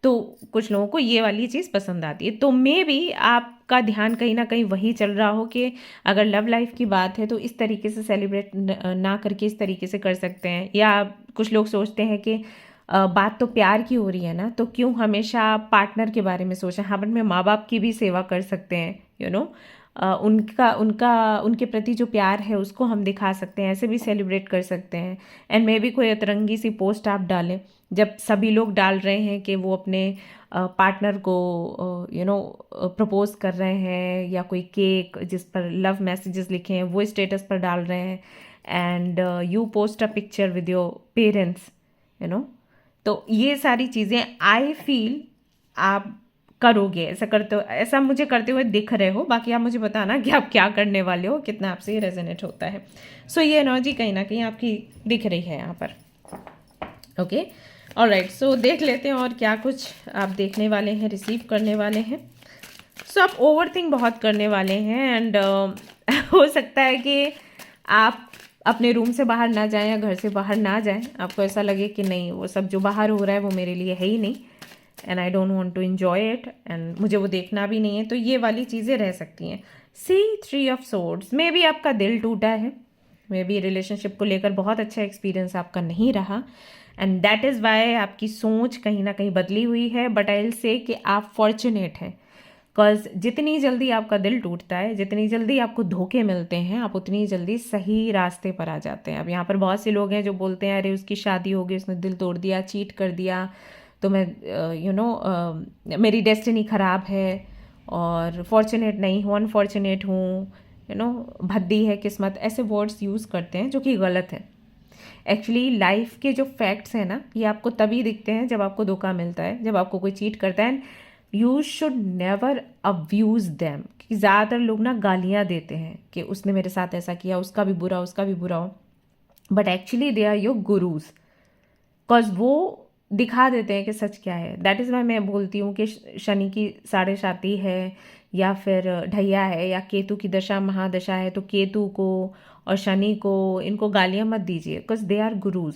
तो कुछ लोगों को ये वाली चीज़ पसंद आती है। तो मे बी आपका ध्यान कहीं ना कहीं वही चल रहा हो कि अगर लव लाइफ की बात है तो इस तरीके से सेलिब्रेट ना करके इस तरीके से कर सकते हैं। या कुछ लोग सोचते हैं कि बात तो प्यार की हो रही है ना, तो क्यों हमेशा पार्टनर के बारे में सोचें, हम अपने माँ बाप की भी सेवा कर सकते हैं, उनका उनका उनके प्रति जो प्यार है उसको हम दिखा सकते हैं, ऐसे भी सेलिब्रेट कर सकते हैं। एंड मे बी कोई अतरंगी सी पोस्ट आप डालें जब सभी लोग डाल रहे हैं कि वो अपने पार्टनर को प्रपोज कर रहे हैं, या कोई केक जिस पर लव मैसेजेस लिखे हैं वो स्टेटस पर डाल रहे हैं, and you post a picture with your parents, तो ये सारी चीज़ें आई फील आप करोगे, ऐसा करते हो, ऐसा मुझे करते हुए दिख रहे हो। बाकी आप मुझे बताना कि आप क्या करने वाले हो, कितना आपसे ये रेजोनेट होता है। सो ये एनर्जी कहीं ना कहीं आपकी दिख रही है यहाँ पर। ओके, ऑलराइट, सो देख लेते हैं और क्या कुछ आप देखने वाले हैं, रिसीव करने वाले हैं। सो आप ओवरथिंक बहुत करने वाले हैं, एंड हो सकता है कि आप अपने रूम से बाहर ना जाएं या घर से बाहर ना जाएं। आपको ऐसा लगे कि नहीं, वो सब जो बाहर हो रहा है वो मेरे लिए है ही नहीं, and I don't want to enjoy it, and मुझे वो देखना भी नहीं है। तो ये वाली चीज़ें रह सकती हैं। सी 3 ऑफ सोर्ड्स, मे बी आपका दिल टूटा है, मे बी रिलेशनशिप को लेकर बहुत अच्छा एक्सपीरियंस आपका नहीं रहा, एंड दैट इज़ वाई आपकी सोच कहीं ना कहीं बदली हुई है। बट आई विल से कि आप फॉर्चुनेट हैं, बिकॉज जितनी जल्दी आपका दिल टूटता है, जितनी जल्दी आपको धोखे मिलते हैं, आप उतनी जल्दी सही रास्ते पर आ जाते हैं। अब यहाँ पर बहुत से लोग हैं जो बोलते हैं अरे उसकी शादी हो गई, उसने दिल तोड़ दिया, चीट कर दिया, तो मैं मेरी डेस्टिनी ख़राब है और फॉर्चुनेट नहीं हूँ, अनफॉर्चुनेट हूँ, भद्दी है किस्मत, ऐसे वर्ड्स यूज़ करते हैं जो कि गलत है। एक्चुअली लाइफ के जो फैक्ट्स हैं ना, ये आपको तभी दिखते हैं जब आपको धोखा मिलता है, जब आपको कोई चीट करता है। You should never abuse them, क्योंकि ज़्यादातर लोग ना गालियाँ देते हैं कि उसने मेरे साथ ऐसा किया, उसका भी बुरा, उसका भी बुरा हो, but actually they are your gurus, because वो दिखा देते हैं कि सच क्या है। दैट इज़ वाई मैं बोलती हूँ कि शनि की साढ़े साती है, या फिर ढैया है, या केतु की दशा महादशा है, तो केतु को और शनि को इनको गालियाँ मत दीजिए, बिकॉज दे आर गुरुज।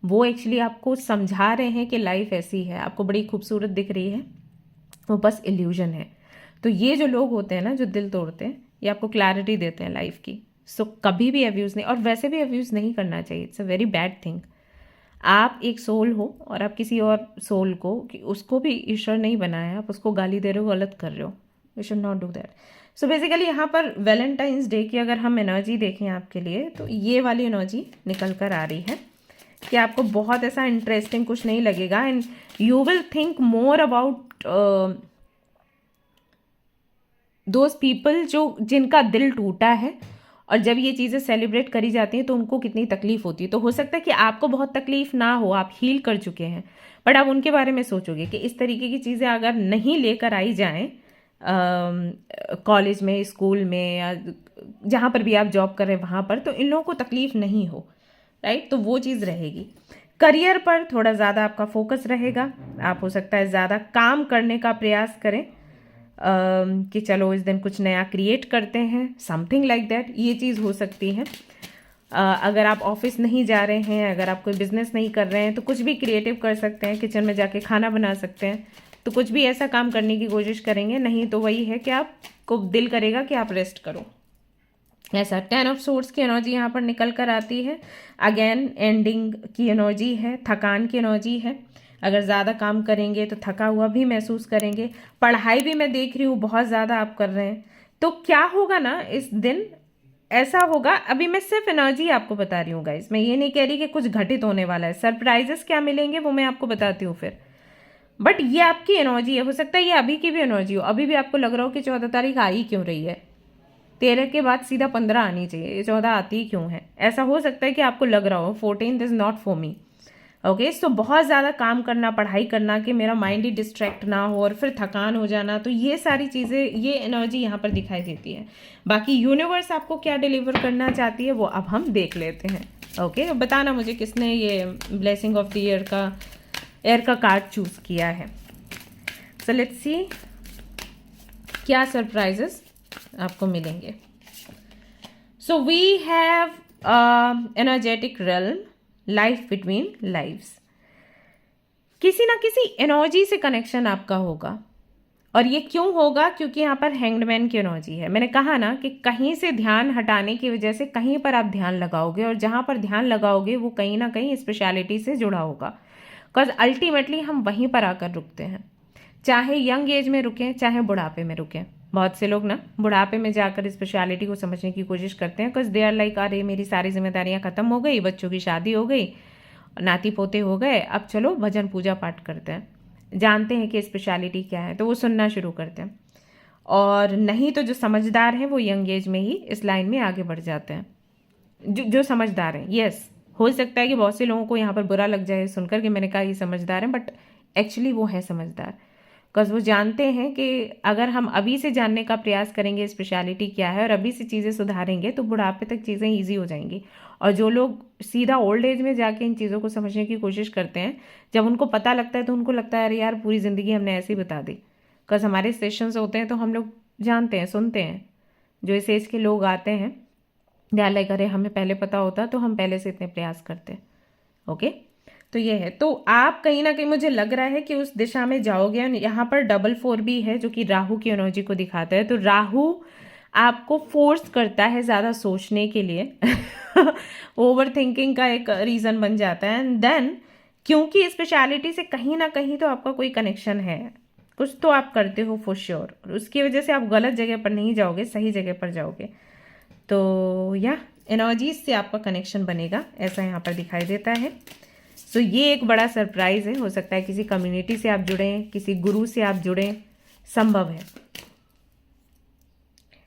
वो एक्चुअली आपको समझा रहे हैं कि लाइफ ऐसी है, आपको बड़ी खूबसूरत दिख रही है, वो बस इल्यूजन है। तो ये जो लोग होते हैं ना जो दिल तोड़ते हैं, ये आपको क्लैरिटी देते हैं लाइफ की। सो कभी भी अब्यूज़ नहीं, और वैसे भी अब्यूज़ नहीं करना चाहिए, it's a very bad thing. आप एक सोल हो और आप किसी और सोल को, कि उसको भी ईश्वर नहीं बनाया, आप उसको गाली दे रहे हो, गलत कर रहे हो। We should not do that. So basically यहाँ पर वैलेंटाइंस डे की अगर हम एनर्जी देखें आपके लिए, तो ये वाली एनर्जी निकल कर आ रही है कि आपको बहुत ऐसा इंटरेस्टिंग कुछ नहीं लगेगा, and you will think more about those people जो जिनका दिल टूटा है, और जब ये चीज़ें सेलिब्रेट करी जाती हैं तो उनको कितनी तकलीफ होती है। तो हो सकता है कि आपको बहुत तकलीफ ना हो, आप हील कर चुके हैं, बट आप उनके बारे में सोचोगे कि इस तरीके की चीज़ें अगर नहीं लेकर आई जाएं कॉलेज में, स्कूल में, या जहाँ पर भी आप जॉब कर रहे हैं वहाँ पर, तो इन लोगों को तकलीफ नहीं हो, राइट। तो वो चीज़ रहेगी। करियर पर थोड़ा ज़्यादा आपका फोकस रहेगा, आप हो सकता है ज़्यादा काम करने का प्रयास करें, कि चलो इस दिन कुछ नया क्रिएट करते हैं, समथिंग लाइक दैट, ये चीज़ हो सकती है। अगर आप ऑफिस नहीं जा रहे हैं, अगर आप कोई बिजनेस नहीं कर रहे हैं, तो कुछ भी क्रिएटिव कर सकते हैं, किचन में जाके खाना बना सकते हैं, तो कुछ भी ऐसा काम करने की कोशिश करेंगे। नहीं तो वही है कि आपको दिल करेगा कि आप रेस्ट करो, ऐसा। 10 ऑफ सोर्ड्स की एनर्जी यहाँ पर निकल कर आती है। अगेन एंडिंग की एनर्जी है, थकान की एनर्जी है। अगर ज़्यादा काम करेंगे तो थका हुआ भी महसूस करेंगे। पढ़ाई भी मैं देख रही हूँ बहुत ज़्यादा आप कर रहे हैं, तो क्या होगा ना इस दिन, ऐसा होगा। अभी मैं सिर्फ एनर्जी आपको बता रही हूँ गाइस, मैं ये नहीं कह रही कि कुछ घटित होने वाला है। सरप्राइजेस क्या मिलेंगे वो मैं आपको बताती हूँ फिर, बट ये आपकी एनर्जी है। हो सकता है ये अभी की भी एनर्जी हो, अभी भी आपको लग रहा हो कि 14 तारीख आ ही क्यों रही है, 13 के बाद सीधा 15 आनी चाहिए, ये 14 आती ही क्यों है, ऐसा हो सकता है कि आपको लग रहा हो। 14 is not for me, okay. So बहुत ज़्यादा काम करना, पढ़ाई करना, कि मेरा माइंड ही डिस्ट्रैक्ट ना हो, और फिर थकान हो जाना, तो ये सारी चीज़ें, ये एनर्जी यहाँ पर दिखाई देती है। बाकी यूनिवर्स आपको क्या डिलीवर करना चाहती है वो अब हम देख लेते हैं, ओके। बताना मुझे किसने ये ब्लेसिंग ऑफ द ईयर का कार्ड चूज़ किया है। सो लेट्स सी क्या सरप्राइजेस आपको मिलेंगे। So we have energetic realm, life between lives. किसी ना किसी एनर्जी से कनेक्शन आपका होगा। और ये क्यों होगा? क्योंकि यहाँ पर हैंग्ड की एनर्जी है। मैंने कहा ना कि कहीं से ध्यान हटाने की वजह से कहीं पर आप ध्यान लगाओगे, और जहाँ पर ध्यान लगाओगे वो कहीं ना कहीं स्पेशलिटी से जुड़ा होगा। बिकॉज अल्टीमेटली हम वहीं पर आकर रुकते हैं, चाहे यंग एज में रुकें चाहे बुढ़ापे में रुकें। बहुत से लोग ना बुढ़ापे में जाकर स्पेशलिटी को समझने की कोशिश करते हैं, बिकॉज दे आर लाइक, अरे मेरी सारी जिम्मेदारियां खत्म हो गई, बच्चों की शादी हो गई, नाती पोते हो गए, अब चलो भजन पूजा पाठ करते हैं। जानते हैं कि स्पेशलिटी क्या है तो वो सुनना शुरू करते हैं। और नहीं तो जो समझदार हैं वो यंग एज में ही इस लाइन में आगे बढ़ जाते हैं। जो समझदार हैं, यस, हो सकता है कि बहुत से लोगों को यहाँ पर बुरा लग जाए सुनकर कि मैंने कहा ये समझदार हैं, बट एक्चुअली वो है समझदार। बिकॉज वो जानते हैं कि अगर हम अभी से जानने का प्रयास करेंगे स्पेशलिटी क्या है और अभी से चीज़ें सुधारेंगे तो बुढ़ापे तक चीज़ें ईजी हो जाएंगी। और जो लोग सीधा ओल्ड एज में जाके इन चीज़ों को समझने की कोशिश करते हैं, जब उनको पता लगता है तो उनको लगता है अरे यार पूरी ज़िंदगी हमने ऐसे ही बता दी। बिकॉज हमारे सेशंस होते हैं तो हम लोग जानते हैं, सुनते हैं, जो इस एज के लोग आते हैं दे आर लाइक, अरे हमें पहले पता होता तो हम पहले से इतने प्रयास करते। ओके, तो ये है। तो आप कहीं ना कहीं मुझे लग रहा है कि उस दिशा में जाओगे। यहाँ पर 4 भी है जो कि राहु की एनर्जी को दिखाता है। तो राहु आपको फोर्स करता है ज़्यादा सोचने के लिए ओवर थिंकिंग का एक रीज़न बन जाता है। एंड देन क्योंकि स्पेशलिटी से कहीं ना कहीं तो आपका कोई कनेक्शन है, कुछ तो आप करते हो फॉर श्योर, और उसकी वजह से आप गलत जगह पर नहीं जाओगे, सही जगह पर जाओगे। तो या एनर्जीज से आपका कनेक्शन बनेगा, ऐसा यहाँ पर दिखाई देता है। सो ये एक बड़ा सरप्राइज है। हो सकता है किसी कम्युनिटी से आप जुड़ें, किसी गुरु से आप जुड़ें, संभव है।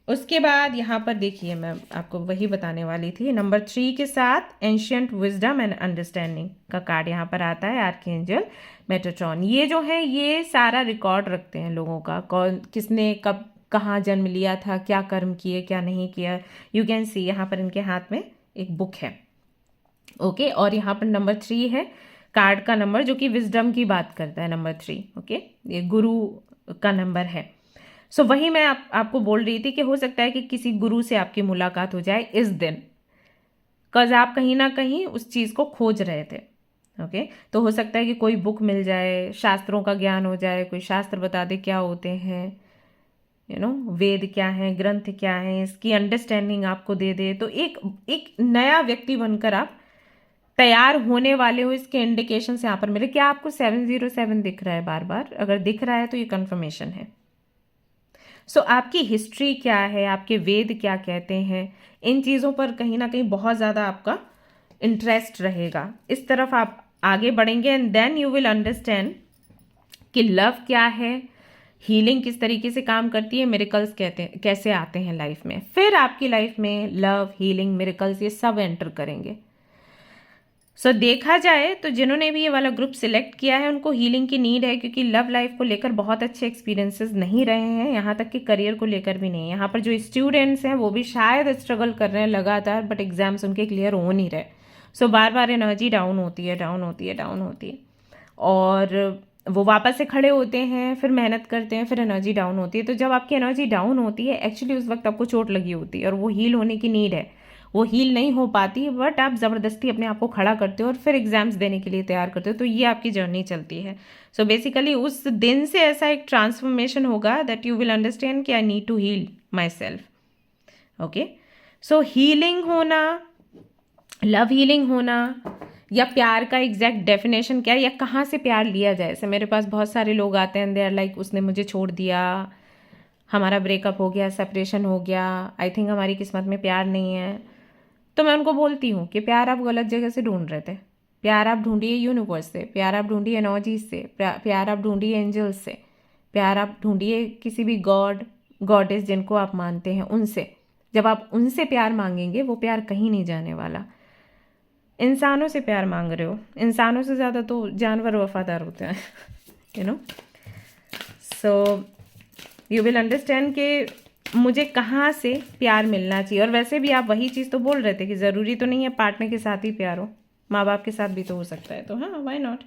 उसके बाद यहाँ पर देखिए, मैं आपको वही बताने वाली थी, नंबर 3 के साथ एंशियंट विजडम एंड अंडरस्टैंडिंग का कार्ड यहाँ पर आता है, आर्कएंजल मेटाट्रॉन। ये जो है ये सारा रिकॉर्ड रखते हैं लोगों का, कौन किसने कब कहाँ जन्म लिया था, क्या कर्म किए क्या नहीं किया। यू कैन सी यहाँ पर इनके हाथ में एक बुक है। ओके, और यहाँ पर नंबर 3 है कार्ड का नंबर, जो कि विजडम की बात करता है, नंबर 3। ओके, ये गुरु का नंबर है। सो वही मैं आपको बोल रही थी कि हो सकता है कि किसी गुरु से आपकी मुलाकात हो जाए इस दिन, बिकॉज आप कहीं ना कहीं उस चीज़ को खोज रहे थे। ओके, तो हो सकता है कि कोई बुक मिल जाए, शास्त्रों का ज्ञान हो जाए, कोई शास्त्र बता दे क्या होते हैं, वेद क्या है, ग्रंथ क्या है, इसकी अंडरस्टैंडिंग आपको दे दे। तो एक नया व्यक्ति बनकर आप तैयार होने वाले हो, इसके इंडिकेशन यहाँ पर मिले। क्या आपको 707 दिख रहा है बार बार? अगर दिख रहा है तो ये कंफर्मेशन है। सो आपकी हिस्ट्री क्या है, आपके वेद क्या कहते हैं, इन चीज़ों पर कहीं ना कहीं बहुत ज़्यादा आपका इंटरेस्ट रहेगा। इस तरफ आप आगे बढ़ेंगे and then you will understand कि लव क्या है, हीलिंग किस तरीके से काम करती है, मिरेकल्स कहते हैं कैसे आते हैं लाइफ में। फिर आपकी लाइफ में लव, हीलिंग, मिरेकल्स ये सब एंटर करेंगे। सो देखा जाए तो जिन्होंने भी ये वाला ग्रुप सिलेक्ट किया है उनको हीलिंग की नीड है, क्योंकि लव लाइफ को लेकर बहुत अच्छे एक्सपीरियंसेस नहीं रहे हैं, यहाँ तक कि करियर को लेकर भी नहीं। यहाँ पर जो स्टूडेंट्स हैं वो भी शायद स्ट्रगल कर रहे हैं लगातार, बट एग्जाम्स उनके क्लियर हो नहीं रहे। सो बार बार एनर्जी डाउन होती है, डाउन होती है, डाउन होती है, और वो वापस से खड़े होते हैं, फिर मेहनत करते हैं, फिर एनर्जी डाउन होती है। तो जब आपकी एनर्जी डाउन होती है एक्चुअली उस वक्त आपको चोट लगी होती है और वो हील होने की नीड है, वो हील नहीं हो पाती, बट आप ज़बरदस्ती अपने आप को खड़ा करते हो और फिर एग्जाम्स देने के लिए तैयार करते हो। तो ये आपकी जर्नी चलती है। सो बेसिकली उस दिन से ऐसा एक ट्रांसफॉर्मेशन होगा दैट यू विल अंडरस्टैंड कि I need to heal myself. Okay, so healing होना, लव हीलिंग होना, या प्यार का एग्जैक्ट डेफिनेशन क्या है, या कहाँ से प्यार लिया जाए। ऐसे मेरे पास बहुत सारे लोग आते हैं, दे आर लाइक उसने मुझे छोड़ दिया, हमारा ब्रेकअप हो गया, सेपरेशन हो गया, आई थिंक हमारी किस्मत में प्यार नहीं है। तो मैं उनको बोलती हूँ कि प्यार आप गलत जगह से ढूंढ रहे थे। प्यार आप ढूंढिए यूनिवर्स से, प्यार आप ढूंढिए एनर्जीज से, प्यार आप ढूंढिए एंजल्स से, प्यार आप ढूंढिए किसी भी गॉड गॉडेस जिनको आप मानते हैं उनसे। जब आप उनसे प्यार मांगेंगे वो प्यार कहीं नहीं जाने वाला। इंसानों से प्यार मांग रहे हो, इंसानों से ज़्यादा तो जानवर वफादार होते हैं, you know. So you will understand कि मुझे कहाँ से प्यार मिलना चाहिए। और वैसे भी आप वही चीज़ तो बोल रहे थे कि ज़रूरी तो नहीं है पार्टनर के साथ ही प्यार हो, माँ बाप के साथ भी तो हो सकता है। तो हाँ, व्हाई नॉट।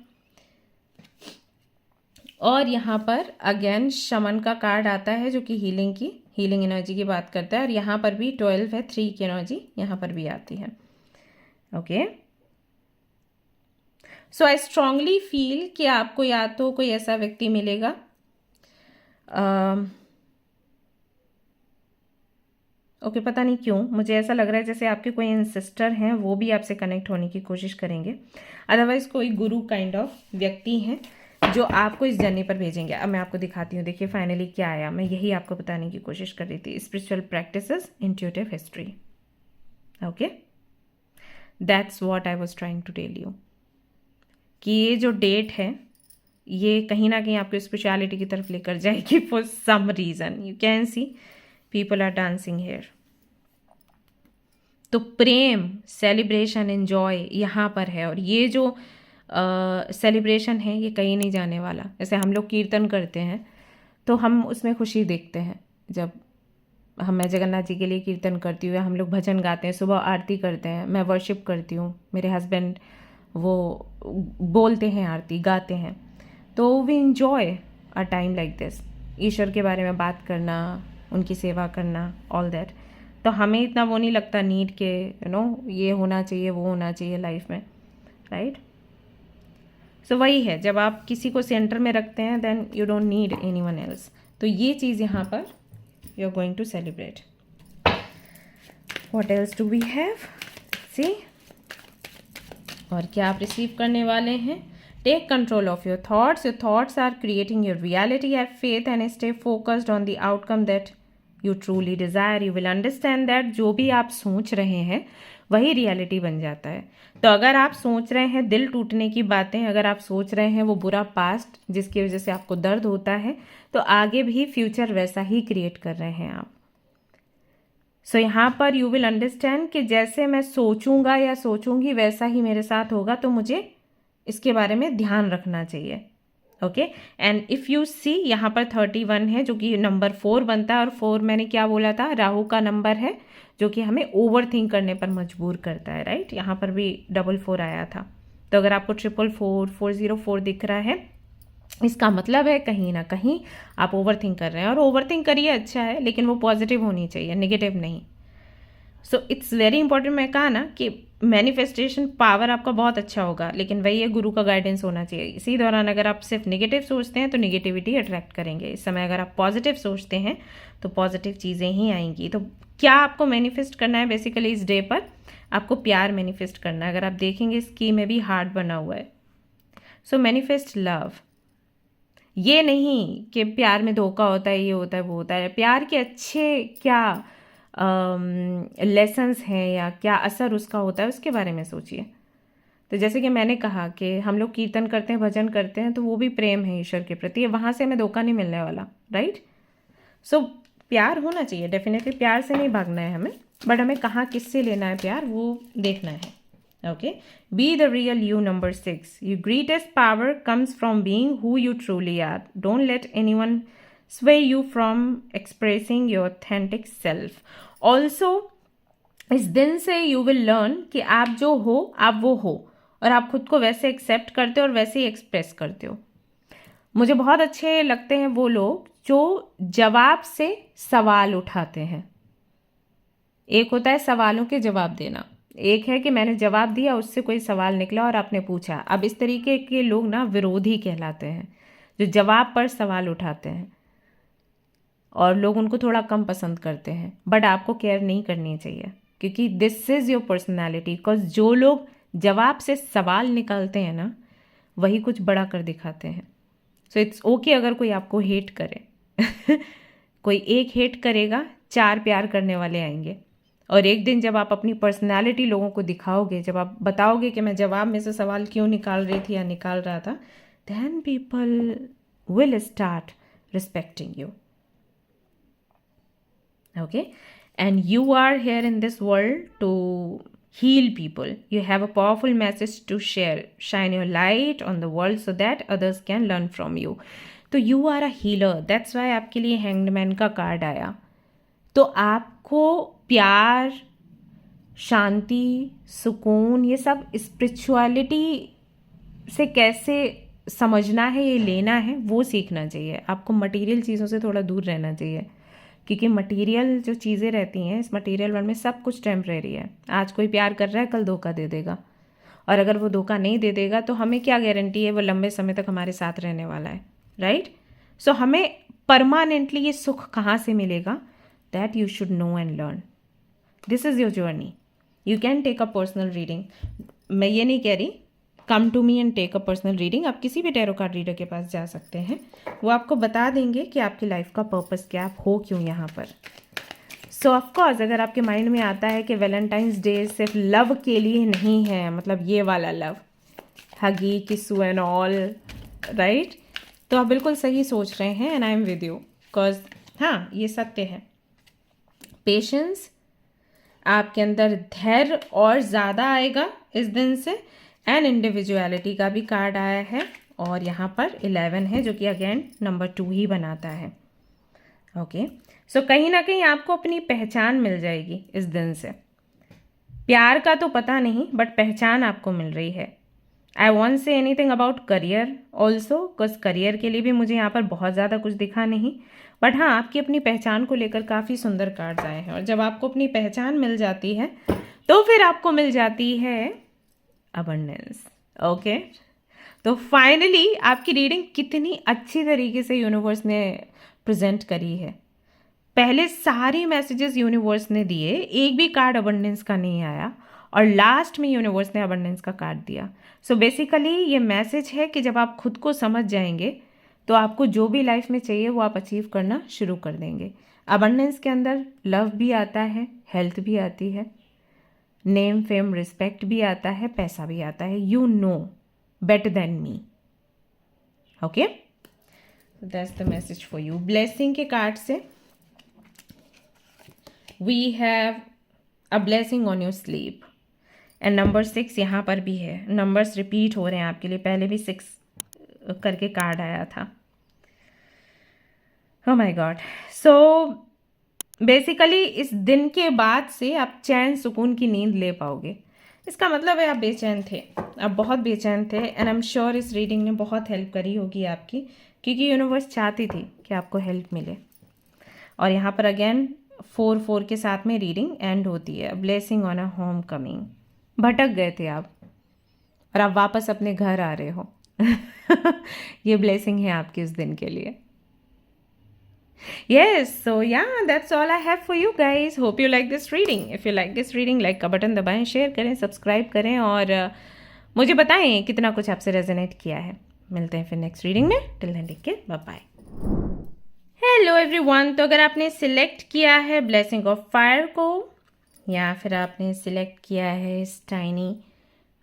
और यहाँ पर अगेन शमन का कार्ड आता है जो कि हीलिंग एनर्जी की बात करता है। और यहाँ पर भी 12 है, 3 की एनर्जी यहाँ पर भी आती है। Okay, so I strongly feel कि आपको या तो कोई ऐसा व्यक्ति मिलेगा ओके पता नहीं क्यों मुझे ऐसा लग रहा है जैसे आपके कोई इंसिस्टर हैं वो भी आपसे कनेक्ट होने की कोशिश करेंगे, अदरवाइज कोई गुरु काइंड ऑफ व्यक्ति हैं जो आपको इस जर्नी पर भेजेंगे। अब मैं आपको दिखाती हूँ, देखिए फाइनली क्या आया, मैं यही आपको बताने की कोशिश कर रही थी। Spiritual practices, intuitive history, okay that's what I was trying to tell you कि ये जो डेट है ये कहीं ना कहीं आपको स्पिरिचुअलिटी की तरफ लेकर जाएगी for some reason. You can see people are dancing here. तो प्रेम, सेलिब्रेशन, एंजॉय यहाँ पर है, और ये जो सेलिब्रेशन है ये कहीं नहीं जाने वाला। जैसे हम लोग कीर्तन करते हैं तो हम उसमें खुशी देखते हैं, जब मैं जगन्नाथ जी के लिए कीर्तन करती हूँ या हम लोग भजन गाते हैं, सुबह आरती करते हैं, मैं वर्शिप करती हूँ, मेरे हस्बैंड वो बोलते हैं आरती गाते हैं, तो we enjoy a time like this. ईश्वर के बारे में बात करना, उनकी सेवा करना, ऑल दैट। तो हमें इतना वो नहीं लगता नीड के ये होना चाहिए वो होना चाहिए लाइफ में, राइट। सो वही है, जब आप किसी को सेंटर में रखते हैं then you don't need anyone else. तो ये चीज़ यहाँ पर you are going to celebrate. What else do we have, see और क्या आप रिसीव करने वाले हैं। Take control of your thoughts are creating your reality. Have faith and stay focused on the outcome that you truly desire. You will understand that जो भी आप सोच रहे हैं वही रियलिटी बन जाता है। तो अगर आप सोच रहे हैं दिल टूटने की बातें, अगर आप सोच रहे हैं वो बुरा पास्ट जिसकी वजह से आपको दर्द होता है, तो आगे भी फ्यूचर वैसा ही क्रिएट कर रहे हैं आप। सो यहाँ पर यू विल अंडरस्टैंड कि जैसे मैं सोचूंगा या सोचूंगी वैसा ही मेरे साथ होगा, तो मुझे इसके बारे में ध्यान रखना चाहिए। Okay and if you see यहाँ पर 31 है जो कि नंबर 4 बनता है, और 4 मैंने क्या बोला था, राहु का नंबर है जो कि हमें ओवर थिंक करने पर मजबूर करता है, राइट। यहाँ पर भी 44 आया था। तो अगर आपको 444 404 दिख रहा है, इसका मतलब है कहीं ना कहीं आप ओवर थिंक कर रहे हैं। और ओवर थिंक करिए, अच्छा है, लेकिन वो पॉजिटिव होनी चाहिए, नेगेटिव नहीं। So it's very important. मैं कहा ना कि मैनिफेस्टेशन पावर आपका बहुत अच्छा होगा, लेकिन वही है गुरु का गाइडेंस होना चाहिए। इसी दौरान अगर आप सिर्फ नेगेटिव सोचते हैं तो नेगेटिविटी अट्रैक्ट करेंगे। इस समय अगर आप पॉजिटिव सोचते हैं तो पॉजिटिव चीज़ें ही आएंगी। तो क्या आपको मैनिफेस्ट करना है बेसिकली इस डे पर, आपको प्यार मैनिफेस्ट करना है। अगर आप देखेंगे इस की में भी हार्ट बना हुआ है। सो मैनिफेस्ट लव। ये नहीं कि प्यार में धोखा होता है, ये होता है, वो होता है। प्यार के अच्छे क्या लेसन्स हैं या क्या असर उसका होता है, उसके बारे में सोचिए। तो जैसे कि मैंने कहा कि हम लोग कीर्तन करते हैं, भजन करते हैं, तो वो भी प्रेम है ईश्वर के प्रति, वहाँ से हमें धोखा नहीं मिलने वाला, राइट। सो प्यार होना चाहिए, डेफिनेटली प्यार से नहीं भागना है हमें, बट हमें कहाँ किससे लेना है प्यार वो देखना है। Okay, be the real you. Number 6, your greatest power comes from being who you truly are. Don't let anyone sway you from expressing your authentic self. Also, इस दिन से you will learn कि आप जो हो आप वो हो, और आप खुद को वैसे एक्सेप्ट करते हो और वैसे ही एक्सप्रेस करते हो। मुझे बहुत अच्छे लगते हैं वो लोग जो जवाब से सवाल उठाते हैं। एक होता है सवालों के जवाब देना, एक है कि मैंने जवाब दिया, उससे कोई सवाल निकला और आपने पूछा। अब इस तरीके के लोग ना विरोधी कहलाते हैं, जो जवाब पर सवाल उठाते हैं, और लोग उनको थोड़ा कम पसंद करते हैं। बट आपको केयर नहीं करनी चाहिए, क्योंकि this is your personality. Because जो लोग जवाब से सवाल निकालते हैं ना, वही कुछ बड़ा कर दिखाते हैं। सो इट्स ओके अगर कोई आपको हेट करे कोई एक हेट करेगा, 4 प्यार करने वाले आएंगे। और एक दिन जब आप अपनी पर्सनालिटी लोगों को दिखाओगे, जब आप बताओगे कि मैं जवाब में से सवाल क्यों निकाल रही थी या निकाल रहा था, then people will start respecting you. Okay? And you are here in this world to heal people. You have a powerful message to share. Shine your light on the world so that others can learn from you. तो you are a healer. That's why आपके लिए hangman का card आया। तो आपको प्यार, शांति, सुकून, ये सब स्पिरिचुअलिटी से कैसे समझना है, ये लेना है, वो सीखना चाहिए। आपको मटेरियल चीज़ों से थोड़ा दूर रहना चाहिए, क्योंकि मटेरियल जो चीज़ें रहती हैं, इस मटेरियल वर्ल्ड में सब कुछ टेम्परेरी है। आज कोई प्यार कर रहा है, कल धोखा दे देगा। और अगर वो धोखा नहीं दे देगा तो हमें क्या गारंटी है वो लंबे समय तक हमारे साथ रहने वाला है, राइट? सो हमें परमानेंटली ये सुख कहाँ से मिलेगा, that you should know and learn. This is your journey. You can take a personal reading. मैं ये नहीं कह रही come to me and take a personal reading. आप किसी भी टैरो कार्ड रीडर के पास जा सकते हैं, वो आपको बता देंगे कि आपकी लाइफ का पर्पस क्या, आप हो क्यों यहाँ पर. सो ऑफकोर्स अगर आपके माइंड में आता है कि वैलेंटाइंस डे सिर्फ लव के लिए नहीं है, मतलब ये वाला लव, हगी किसू एंड ऑल, राइट, तो आप बिल्कुल सही सोच रहे हैं and I am with you. Because हाँ, ये सत्य है. पेशेंस, आपके अंदर धैर्य और ज़्यादा आएगा इस दिन से. एंड इंडिविजुअलिटी का भी कार्ड आया है और यहाँ पर 11 है जो कि अगेन नंबर 2 ही बनाता है. ओके, सो कहीं ना कहीं आपको अपनी पहचान मिल जाएगी इस दिन से. प्यार का तो पता नहीं बट पहचान आपको मिल रही है. I want say anything about career also, because career के लिए भी मुझे यहाँ पर बहुत ज़्यादा कुछ दिखा नहीं, बट हाँ आपकी अपनी पहचान को लेकर काफ़ी सुंदर कार्ड्स आए हैं. और जब आपको अपनी पहचान मिल जाती है तो फिर आपको मिल जाती है अबंडेंस. ओके, तो फाइनली आपकी रीडिंग कितनी अच्छी तरीके से यूनिवर्स ने प्रेजेंट करी है. पहले सारे मैसेजेस यूनिवर्स ने दिए, एक भी कार्ड अबंडेंस का नहीं आया, और लास्ट में यूनिवर्स ने अबंडेंस का कार्ड दिया. सो बेसिकली ये मैसेज है कि जब आप खुद को समझ जाएंगे तो आपको जो भी लाइफ में चाहिए वो आप अचीव करना शुरू कर देंगे. अबंडेंस के अंदर लव भी आता है, हेल्थ भी आती है, नेम फेम रिस्पेक्ट भी आता है, पैसा भी आता है. You know better than me. Okay, that's the message for you. Blessing के कार्ड से we have a blessing on your sleep and number 6 यहाँ पर भी है. नंबर्स रिपीट हो रहे हैं आपके लिए, पहले भी 6 करके कार्ड आया था. Oh my God. So basically इस दिन के बाद से आप चैन सुकून की नींद ले पाओगे. इसका मतलब है आप बेचैन थे, आप बहुत बेचैन थे, एंड आई एम श्योर इस रीडिंग ने बहुत हेल्प करी होगी आपकी, क्योंकि यूनिवर्स चाहती थी कि आपको हेल्प मिले. और यहाँ पर अगेन 4 के साथ में रीडिंग एंड होती है. Blessing on a home coming. भटक गए थे आप और आप वापस अपने घर आ रहे हो. ये ब्लेसिंग है आपकी उस दिन के लिए. Yes, so yeah, that's all I have for you guys. Hope you like this reading. If you like this reading, like का बटन दबाएं, शेयर करें, सब्सक्राइब करें और मुझे बताएं कितना कुछ आपसे रेजोनेट किया है. मिलते हैं फिर नेक्स्ट रीडिंग में. Till then take care, bye bye. Hello everyone. तो अगर आपने सिलेक्ट किया है ब्लेसिंग ऑफ फायर को, या फिर आपने सिलेक्ट किया है इस टाइनी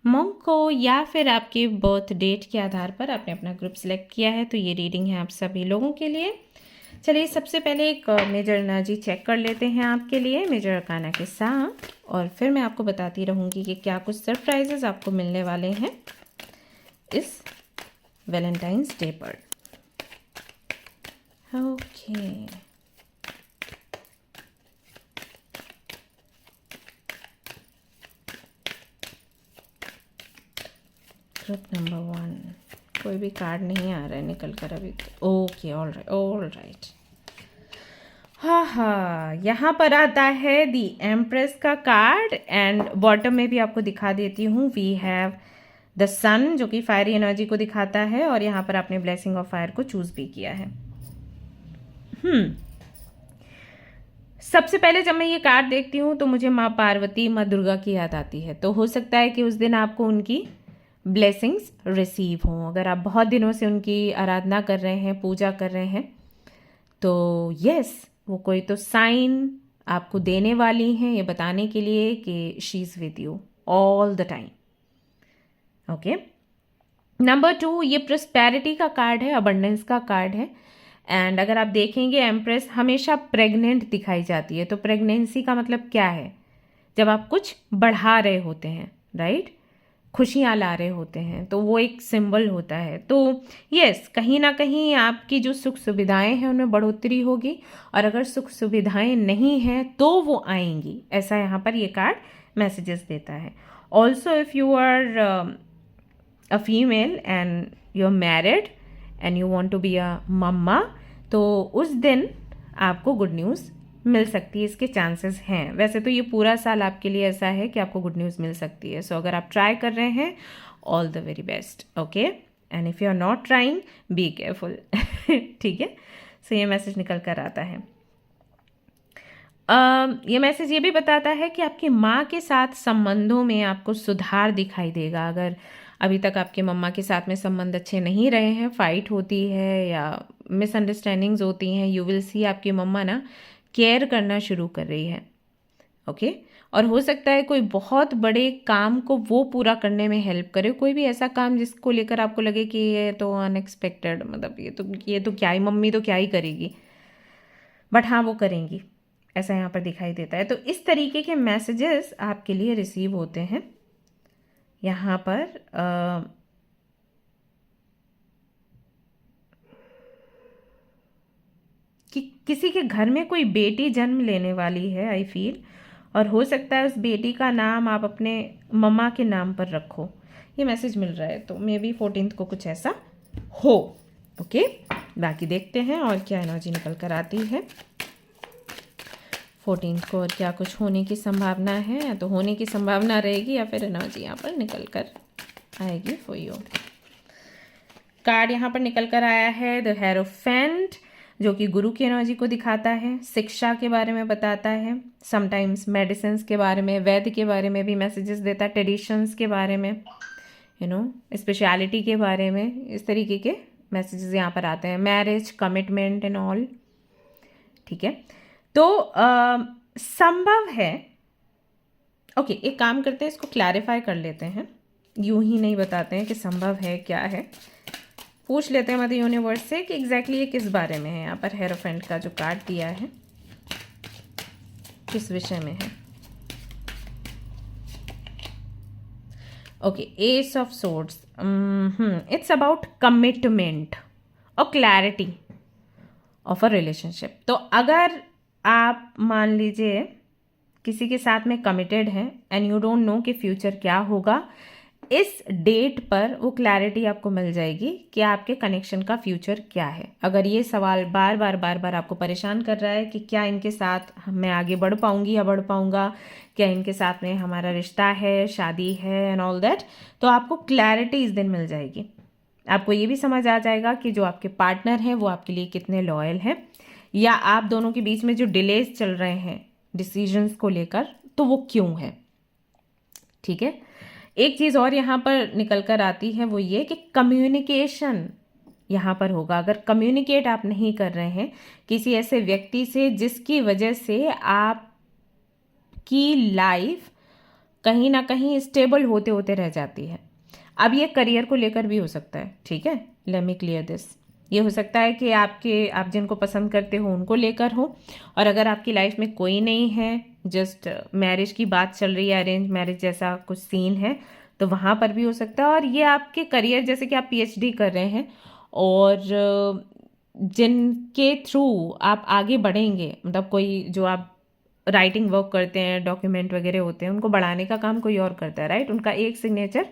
मॉन्क को, या फिर आपके बर्थ डेट के आधार पर आपने अपना ग्रुप सिलेक्ट किया है, तो ये रीडिंग है आप सभी लोगों के लिए. चलिए सबसे पहले एक मेजर एनर्जी चेक कर लेते हैं आपके लिए मेजर अरकाना के साथ, और फिर मैं आपको बताती रहूँगी कि क्या कुछ सरप्राइजेस आपको मिलने वाले हैं इस वैलेंटाइंस डे पर. Okay, group number 1. कोई भी कार्ड नहीं आ रहा है निकल कर अभी. Okay, all right. हाँ, यहाँ पर आता है दी एम्प्रेस का कार्ड, एंड बॉटम में भी आपको दिखा देती हूँ. वी हैव द सन जो कि फायरी एनर्जी को दिखाता है, और यहाँ पर आपने ब्लेसिंग ऑफ फायर को चूज भी किया है. सबसे पहले जब मैं ये कार्ड देखती हूँ तो मुझे माँ पार्वती, माँ दुर्गा की याद आती है. तो हो सकता है कि उस दिन आपको उनकी ब्लेसिंग्स रिसीव हों. अगर आप बहुत दिनों से उनकी आराधना कर रहे हैं, पूजा कर रहे हैं, तो यस, वो कोई तो साइन आपको देने वाली हैं ये बताने के लिए कि she is with you all the time. Okay, number 2, ये प्रोस्पेरिटी का कार्ड है, अबंडेंस का कार्ड है. एंड अगर आप देखेंगे एम्प्रेस हमेशा प्रेग्नेंट दिखाई जाती है. तो प्रेगनेंसी का मतलब क्या है? जब आप कुछ बढ़ा रहे होते हैं, राइट, खुशियाँ ला रहे होते हैं, तो वो एक सिंबल होता है. तो यस, कहीं ना कहीं आपकी जो सुख सुविधाएं हैं उनमें बढ़ोतरी होगी, और अगर सुख सुविधाएं नहीं हैं तो वो आएंगी. ऐसा यहाँ पर ये कार्ड मैसेजेस देता है. Also if you are a female and you are married and you want to be a mama, तो उस दिन आपको गुड न्यूज़ मिल सकती है, इसके चांसेस हैं। वैसे तो ये पूरा साल आपके लिए ऐसा है कि आपको गुड न्यूज़ मिल सकती है। सो अगर आप ट्राई कर रहे हैं, all the very best, okay. And if you are not trying, be careful. ठीक है। सो ये मैसेज निकल कर आता है। ये मैसेज ये भी बताता है कि आपकी माँ के साथ संबंधों में आपको सुधार दिखाई देगा। अगर अभी तक आपके मम्मा के साथ में संबंध अच्छे नहीं रहे हैं, फाइट होती है या मिसअंडरस्टैंडिंग्स होती हैं, यू विल सी आपकी मम्मा ना केयर करना शुरू कर रही है, ओके। और हो सकता है कोई बहुत बड़े काम को वो पूरा करने में हेल्प करे, कोई भी ऐसा काम जिसको लेकर आपको लगे कि ये तो अनएक्सपेक्टेड, मतलब ये तो क्या ही, मम्मी तो क्या ही करेगी, बट हाँ वो करेंगी, ऐसा यहाँ पर दिखाई देता है। तो इस तरीके के मैसेजेस आपके लिए रिसीव होते हैं यहाँ पर। कि किसी के घर में कोई बेटी जन्म लेने वाली है, आई फील, और हो सकता है उस बेटी का नाम आप अपने मम्मा के नाम पर रखो, ये मैसेज मिल रहा है। तो मे बी 14th को कुछ ऐसा हो, ओके। बाकी देखते हैं और क्या एनर्जी निकल कर आती है 14th को, और क्या कुछ होने की संभावना है, या तो होने की संभावना रहेगी या फिर एनर्जी यहाँ पर निकल कर आएगी फॉर यू। कार्ड यहाँ पर निकल कर आया है द हेरोफेंट, जो कि गुरु की एनर्जी को दिखाता है, शिक्षा के बारे में बताता है, समटाइम्स मेडिसिन के बारे में, वैद्य के बारे में भी मैसेजेस देता है, ट्रेडिशंस के बारे में, यू नो स्पेशलिटी के बारे में, इस तरीके के मैसेजेस यहाँ पर आते हैं, मैरिज, कमिटमेंट एंड ऑल, ठीक है। तो संभव है, ओके, एक काम करते हैं, इसको क्लैरिफाई कर लेते हैं, यूं ही नहीं बताते हैं कि संभव है क्या है, पूछ लेते हैं मदर यूनिवर्स से कि एग्जैक्टली ये किस बारे में है। यहाँ पर हेरोफेंट का जो कार्ड दिया है किस विषय में है। Okay, S of swords, it's about commitment और क्लैरिटी ऑफ अ रिलेशनशिप। तो अगर आप मान लीजिए किसी के साथ में कमिटेड हैं एंड यू डोंट नो कि फ्यूचर क्या होगा, इस डेट पर वो क्लैरिटी आपको मिल जाएगी कि आपके कनेक्शन का फ्यूचर क्या है। अगर ये सवाल बार बार आपको परेशान कर रहा है कि क्या इनके साथ मैं आगे बढ़ पाऊंगी या बढ़ पाऊंगा, क्या इनके साथ में हमारा रिश्ता है, शादी है एंड ऑल दैट, तो आपको क्लैरिटी इस दिन मिल जाएगी। आपको ये भी समझ आ जाएगा कि जो आपके पार्टनर हैं वो आपके लिए कितने लॉयल हैं, या आप दोनों के बीच में जो डिलेज चल रहे हैं डिसीजंस को लेकर, तो वो क्यों है, ठीक है। एक चीज़ और यहाँ पर निकल कर आती है, वो ये कि कम्युनिकेशन यहाँ पर होगा। अगर कम्युनिकेट आप नहीं कर रहे हैं किसी ऐसे व्यक्ति से जिसकी वजह से आपकी लाइफ कहीं ना कहीं स्टेबल होते होते रह जाती है। अब ये करियर को लेकर भी हो सकता है, ठीक है, लेट मी क्लियर दिस। ये हो सकता है कि आप जिनको पसंद करते हो उनको लेकर हो, और अगर आपकी लाइफ में कोई नहीं है, जस्ट मैरिज की बात चल रही है, अरेंज मैरिज जैसा कुछ सीन है, तो वहाँ पर भी हो सकता है। और ये आपके करियर, जैसे कि आप पीएचडी कर रहे हैं और जिनके थ्रू आप आगे बढ़ेंगे, मतलब कोई जो आप राइटिंग वर्क करते हैं, डॉक्यूमेंट वगैरह होते हैं, उनको बढ़ाने का काम कोई और करता है, राइट, उनका एक सिग्नेचर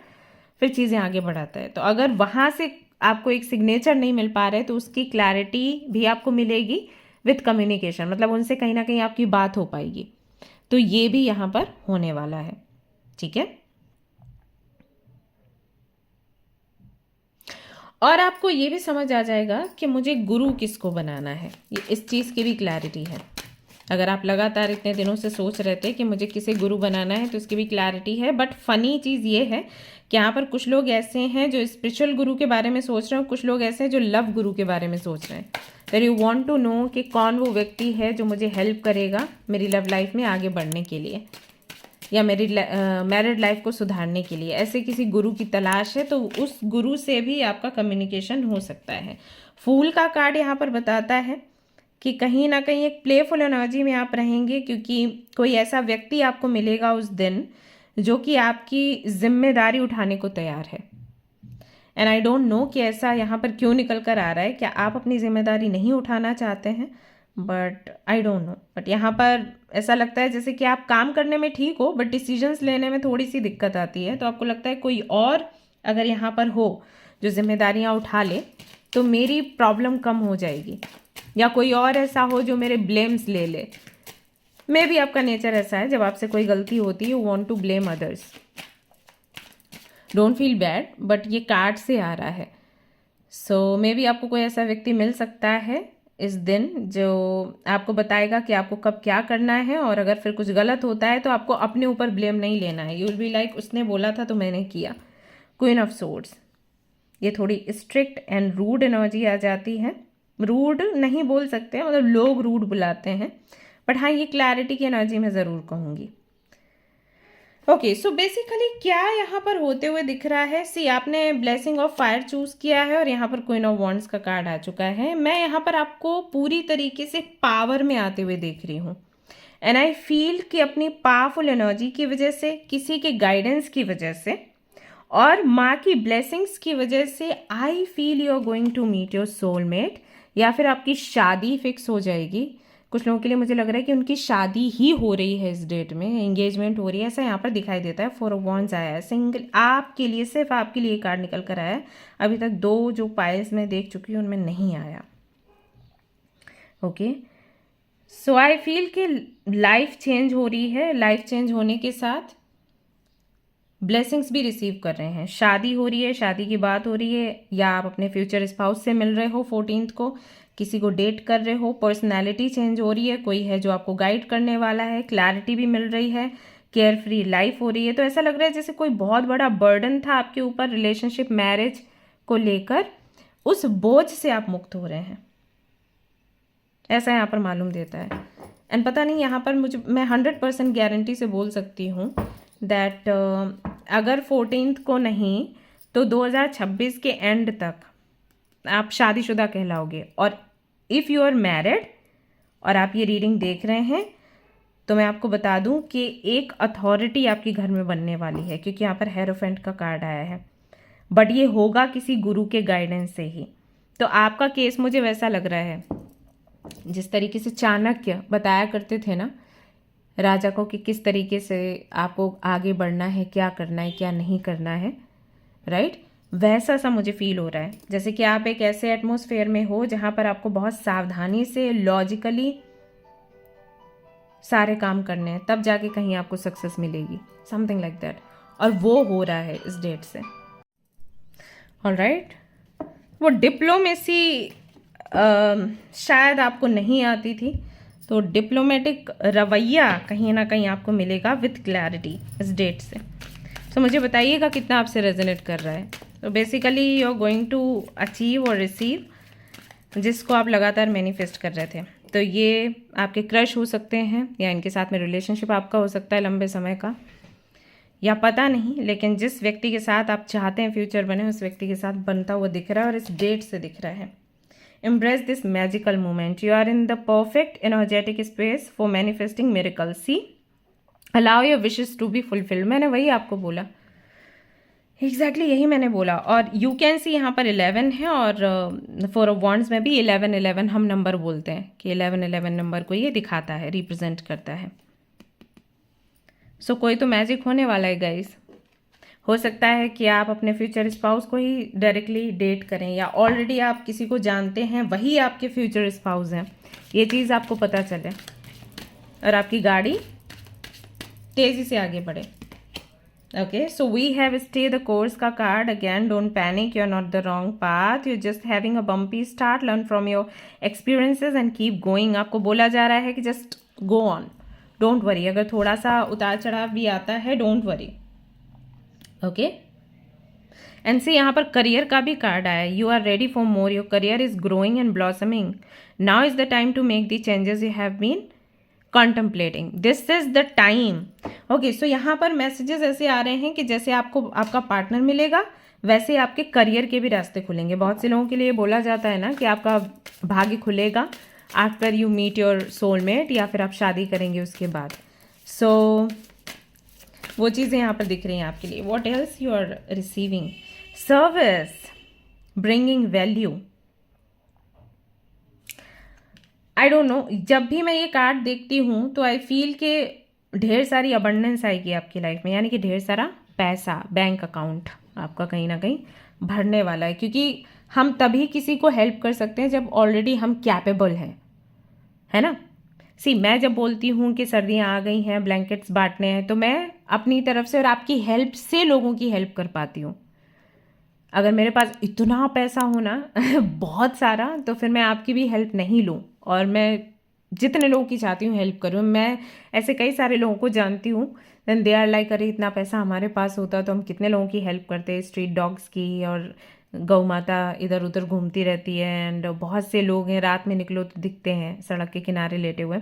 फिर चीज़ें आगे बढ़ाता है। तो अगर वहाँ से आपको एक सिग्नेचर नहीं मिल पा रहा है तो उसकी क्लैरिटी भी आपको मिलेगी विथ कम्युनिकेशन, मतलब उनसे कहीं ना कहीं आपकी बात हो पाएगी। तो ये भी यहाँ पर होने वाला है, ठीक है। और आपको ये भी समझ आ जाएगा कि मुझे गुरु किसको बनाना है, ये इस चीज़ की भी क्लैरिटी है। अगर आप लगातार इतने दिनों से सोच रहे थे कि मुझे किसे गुरु बनाना है, तो इसकी भी क्लैरिटी है। बट फनी चीज़ ये है कि यहाँ पर कुछ लोग ऐसे हैं जो स्पिरिचुअल गुरु के बारे में सोच रहे हैं, कुछ लोग ऐसे हैं जो लव गुरु के बारे में सोच रहे हैं। That you want to know कि कौन वो व्यक्ति है जो मुझे हेल्प करेगा मेरी लव लाइफ में आगे बढ़ने के लिए, या मेरी मैरिड लाइफ को सुधारने के लिए। ऐसे किसी गुरु की तलाश है, तो उस गुरु से भी आपका कम्युनिकेशन हो सकता है। फूल का कार्ड यहाँ पर बताता है कि कहीं ना कहीं एक प्लेफुल एनर्जी में आप रहेंगे, क्योंकि कोई ऐसा व्यक्ति आपको मिलेगा उस दिन जो कि आपकी जिम्मेदारी उठाने को तैयार है। एंड आई डोंट नो कि ऐसा यहाँ पर क्यों निकल कर आ रहा है, क्या आप अपनी जिम्मेदारी नहीं उठाना चाहते हैं, but I don't no. But यहाँ पर ऐसा लगता है जैसे कि आप काम करने में ठीक हो, बट डिसीजंस लेने में थोड़ी सी दिक्कत आती है। तो आपको लगता है कोई और अगर यहाँ पर हो जो जिम्मेदारियाँ उठा ले तो मेरी प्रॉब्लम कम हो जाएगी, या कोई और ऐसा हो जो मेरे ब्लेम्स ले ले, मे बी आपका नेचर ऐसा है, जब आपसे कोई गलती होती है you want to blame others. Don't feel bad, but ये कार्ड से आ रहा है। सो मे बी आपको कोई ऐसा व्यक्ति मिल सकता है इस दिन जो आपको बताएगा कि आपको कब क्या करना है, और अगर फिर कुछ गलत होता है तो आपको अपने ऊपर ब्लेम नहीं लेना है। यू विल बी लाइक उसने बोला था तो मैंने किया। क्वीन ऑफ सोर्ड्स, ये थोड़ी स्ट्रिक्ट एंड रूड एनर्जी आ जाती है। रूड नहीं बोल सकते, मतलब लोग रूड बुलाते हैं, बट हाँ ये क्लैरिटी की एनर्जी मैं ज़रूर कहूँगी। ओके, सो बेसिकली क्या यहाँ पर होते हुए दिख रहा है, सी आपने ब्लेसिंग ऑफ फायर चूज किया है और यहाँ पर क्वीन ऑफ वॉन्ड्स का कार्ड आ चुका है। मैं यहाँ पर आपको पूरी तरीके से पावर में आते हुए देख रही हूँ, एंड आई फील कि अपनी पावरफुल एनर्जी की वजह से, किसी के गाइडेंस की वजह से और माँ की ब्लेसिंग्स की वजह से I feel you are going to meet your soulmate, या फिर आपकी शादी फिक्स हो जाएगी। कुछ लोगों के लिए मुझे लग रहा है कि उनकी शादी ही हो रही है इस डेट में, एंगेजमेंट हो रही है, ऐसा यहाँ पर दिखाई देता है। 4 ऑफ वॉन्ड्स आया है, सिंगल आपके लिए, सिर्फ आपके लिए कार्ड निकल कर आया है। अभी तक 2 जो पाइल्स मैं देख चुकी हूँ उनमें नहीं आया। ओके, सो आई फील कि लाइफ चेंज हो रही है, लाइफ चेंज होने के साथ ब्लेसिंग्स भी रिसीव कर रहे हैं। शादी हो रही है, शादी की बात हो रही है, या आप अपने फ्यूचर स्पाउस से मिल रहे हो 14th को, किसी को डेट कर रहे हो, पर्सनैलिटी चेंज हो रही है, कोई है जो आपको गाइड करने वाला है, क्लैरिटी भी मिल रही है, केयर फ्री लाइफ हो रही है। तो ऐसा लग रहा है जैसे कोई बहुत बड़ा बर्डन था आपके ऊपर रिलेशनशिप मैरिज को लेकर, उस बोझ से आप मुक्त हो रहे हैं, ऐसा यहाँ पर मालूम देता है। एंड पता नहीं यहाँ पर मैं 100% गारंटी से बोल सकती हूँ दैट अगर 14th को नहीं तो 2026 के एंड तक आप शादीशुदा कहलाओगे। और इफ़ यू आर मैरिड और आप ये रीडिंग देख रहे हैं तो मैं आपको बता दूं कि एक अथॉरिटी आपके घर में बनने वाली है, क्योंकि यहाँ पर हेरोफेंट का कार्ड आया है, बट ये होगा किसी गुरु के गाइडेंस से ही। तो आपका केस मुझे वैसा लग रहा है जिस तरीके से चाणक्य बताया करते थे ना राजा को कि किस तरीके से आपको आगे बढ़ना है, क्या करना है, क्या नहीं करना है, राइट? वैसा सा मुझे फील हो रहा है, जैसे कि आप एक ऐसे एटमॉस्फेयर में हो जहाँ पर आपको बहुत सावधानी से लॉजिकली सारे काम करने हैं, तब जाके कहीं आपको सक्सेस मिलेगी, समथिंग लाइक दैट। और वो हो रहा है इस डेट से। ऑलराइट, वो डिप्लोमेसी शायद आपको नहीं आती थी, तो डिप्लोमेटिक रवैया कहीं ना कहीं आपको मिलेगा विथ क्लैरिटी इस डेट से। तो मुझे बताइएगा कितना आपसे रेजोनेट कर रहा है। तो basically you are going to achieve और रिसीव जिसको आप लगातार मैनिफेस्ट कर रहे थे। तो ये आपके क्रश हो सकते हैं, या इनके साथ में रिलेशनशिप आपका हो सकता है लंबे समय का, या पता नहीं, लेकिन जिस व्यक्ति के साथ आप चाहते हैं फ्यूचर बने उस व्यक्ति के साथ बनता हुआ दिख रहा है और इस डेट से दिख रहा है। Embrace this magical moment. You are in the perfect energetic space for manifesting miracles. See, allow your wishes to be fulfilled. मैंने वही आपको बोला, एग्जैक्टली यही मैंने बोला। और यू कैन सी यहाँ पर 11 है, और 4 ऑफ वॉन्ड्स में भी 11 हम नंबर बोलते हैं कि 11 नंबर को ये दिखाता है, रिप्रेजेंट करता है। सो कोई तो मैजिक होने वाला है गाइस। हो सकता है कि आप अपने फ्यूचर स्पाउस को ही डायरेक्टली डेट करें, या ऑलरेडी आप किसी को जानते हैं वही आपके फ्यूचर स्पाउस हैं, ये चीज़ आपको पता चले और आपकी गाड़ी तेज़ी से आगे बढ़े। Okay, so we have stay the course का card again. Don't panic, you are not the wrong path, you just having a bumpy start, learn from your experiences and keep going. आपको बोला जा रहा है कि just go on, don't worry. अगर थोड़ा सा उतार चढ़ाव भी आता है, डोंट वरी। ओके, एंड से यहाँ पर करियर का भी कार्ड आया है। You are ready for more, your career is growing and blossoming, now is the time to make the changes you have been contemplating, this is the time. Okay, so यहाँ पर messages ऐसे आ रहे हैं कि जैसे आपको आपका पार्टनर मिलेगा वैसे आपके करियर के भी रास्ते खुलेंगे। बहुत से लोगों के लिए बोला जाता है ना कि आपका भाग्य खुलेगा after you meet your soulmate, या फिर आप शादी करेंगे उसके बाद। सो वो चीज़ें यहाँ पर दिख रही हैं आपके लिए। What else you are receiving? Service, bringing value. I don't know, जब भी मैं ये कार्ड देखती हूँ तो आई फील कि ढेर सारी अबंडेंस आएगी आपकी लाइफ में, यानी कि ढेर सारा पैसा, बैंक अकाउंट आपका कहीं ना कहीं भरने वाला है। क्योंकि हम तभी किसी को हेल्प कर सकते हैं जब ऑलरेडी हम कैपेबल हैं, है ना। सी मैं जब बोलती हूँ कि सर्दियाँ आ गई हैं, ब्लैंकेट्स बांटने हैं, तो मैं अपनी तरफ से और आपकी हेल्प से लोगों की हेल्प कर पाती हूँ। अगर मेरे पास इतना पैसा हो ना बहुत सारा, तो फिर मैं आपकी भी हेल्प नहीं लूँ और मैं जितने लोगों की चाहती हूँ हेल्प करूँ। मैं ऐसे कई सारे लोगों को जानती हूँ, देन दे आर लाइक अरे इतना पैसा हमारे पास होता तो हम कितने लोगों की हेल्प करते, स्ट्रीट डॉग्स की, और गौ माता इधर उधर घूमती रहती है, एंड बहुत से लोग हैं रात में निकलो तो दिखते हैं सड़क के किनारे लेटे हुए।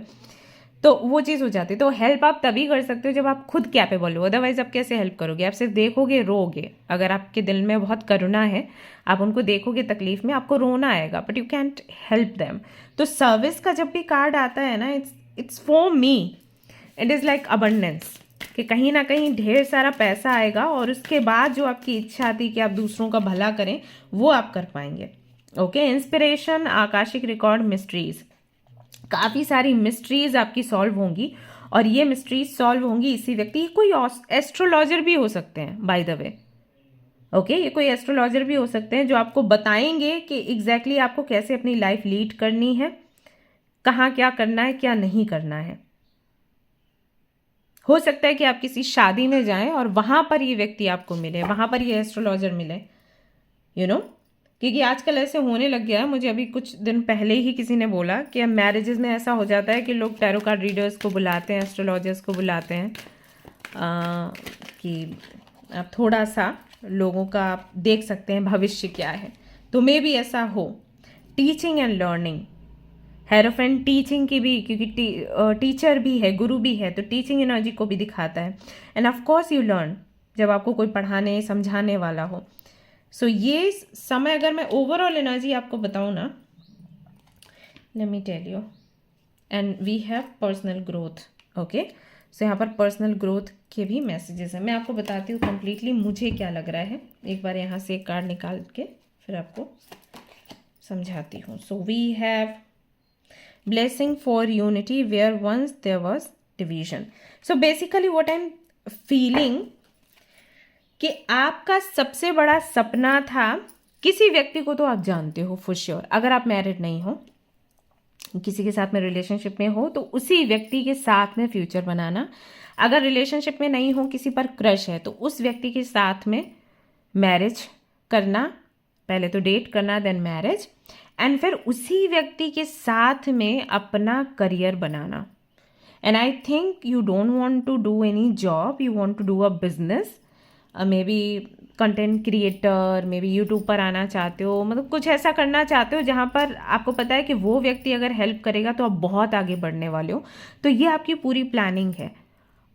तो वो चीज़ हो जाती है। तो हेल्प आप तभी कर सकते हो जब आप खुद कैपेबल हो, अदरवाइज आप कैसे हेल्प करोगे? आप सिर्फ देखोगे, रोगे। अगर आपके दिल में बहुत करुणा है, आप उनको देखोगे तकलीफ में, आपको रोना आएगा, but you can't help them. तो सर्विस का जब भी कार्ड आता है ना, it's for me, it is like abundance, कि कहीं ना कहीं ढेर सारा पैसा आएगा और उसके बाद जो आपकी इच्छा थी कि आप दूसरों का भला करें, वो आप कर पाएंगे। Okay, inspiration, Akashic record, mysteries, काफ़ी सारी मिस्ट्रीज आपकी सॉल्व होंगी, और ये मिस्ट्रीज सॉल्व होंगी इसी व्यक्ति, कोई एस्ट्रोलॉजर भी हो सकते हैं बाय द वे। ओके, ये कोई एस्ट्रोलॉजर भी हो सकते हैं जो आपको बताएंगे कि एग्जैक्टली आपको कैसे अपनी लाइफ लीड करनी है, कहाँ क्या करना है, क्या नहीं करना है। हो सकता है कि आप किसी शादी में जाएं और वहां पर ये व्यक्ति आपको मिले, वहां पर ये एस्ट्रोलॉजर मिले, यू नो, क्योंकि आजकल ऐसे होने लग गया है। मुझे अभी कुछ दिन पहले ही किसी ने बोला कि अब मैरिजेस में ऐसा हो जाता है कि लोग टैरो कार्ड रीडर्स को बुलाते हैं, एस्ट्रोलॉजर्स को बुलाते हैं, कि आप थोड़ा सा लोगों का आप देख सकते हैं भविष्य क्या है। तो मे भी ऐसा हो। Teaching and learning, hierophant teaching की भी, क्योंकि टीचर भी है, गुरु भी है, तो टीचिंग एनर्जी को भी दिखाता है। End of course you learn, जब आपको कोई पढ़ाने समझाने वाला हो। सो ये समय, अगर मैं ओवरऑल एनर्जी आपको बताऊँ ना, let me tell you, and we have personal growth. Okay, so यहाँ पर पर्सनल ग्रोथ के भी मैसेजेस हैं। मैं आपको बताती हूँ कंप्लीटली मुझे क्या लग रहा है। एक बार यहाँ से एक कार्ड निकाल के फिर आपको समझाती हूँ। So we have blessing for unity where once there was division. So basically what I'm feeling, कि आपका सबसे बड़ा सपना था, किसी व्यक्ति को तो आप जानते हो फॉर श्योर, अगर आप मैरिड नहीं हो, किसी के साथ में रिलेशनशिप में हो, तो उसी व्यक्ति के साथ में फ्यूचर बनाना। अगर रिलेशनशिप में नहीं हो, किसी पर क्रश है, तो उस व्यक्ति के साथ में मैरिज करना, पहले तो डेट करना, देन मैरिज, एंड फिर उसी व्यक्ति के साथ में अपना करियर बनाना। And I think you don't want to do any job, you want to do a business, maybe content creator, maybe YouTube पर आना चाहते हो, मतलब कुछ ऐसा करना चाहते हो जहाँ पर आपको पता है कि वो व्यक्ति अगर हेल्प करेगा तो आप बहुत आगे बढ़ने वाले हो। तो ये आपकी पूरी प्लानिंग है,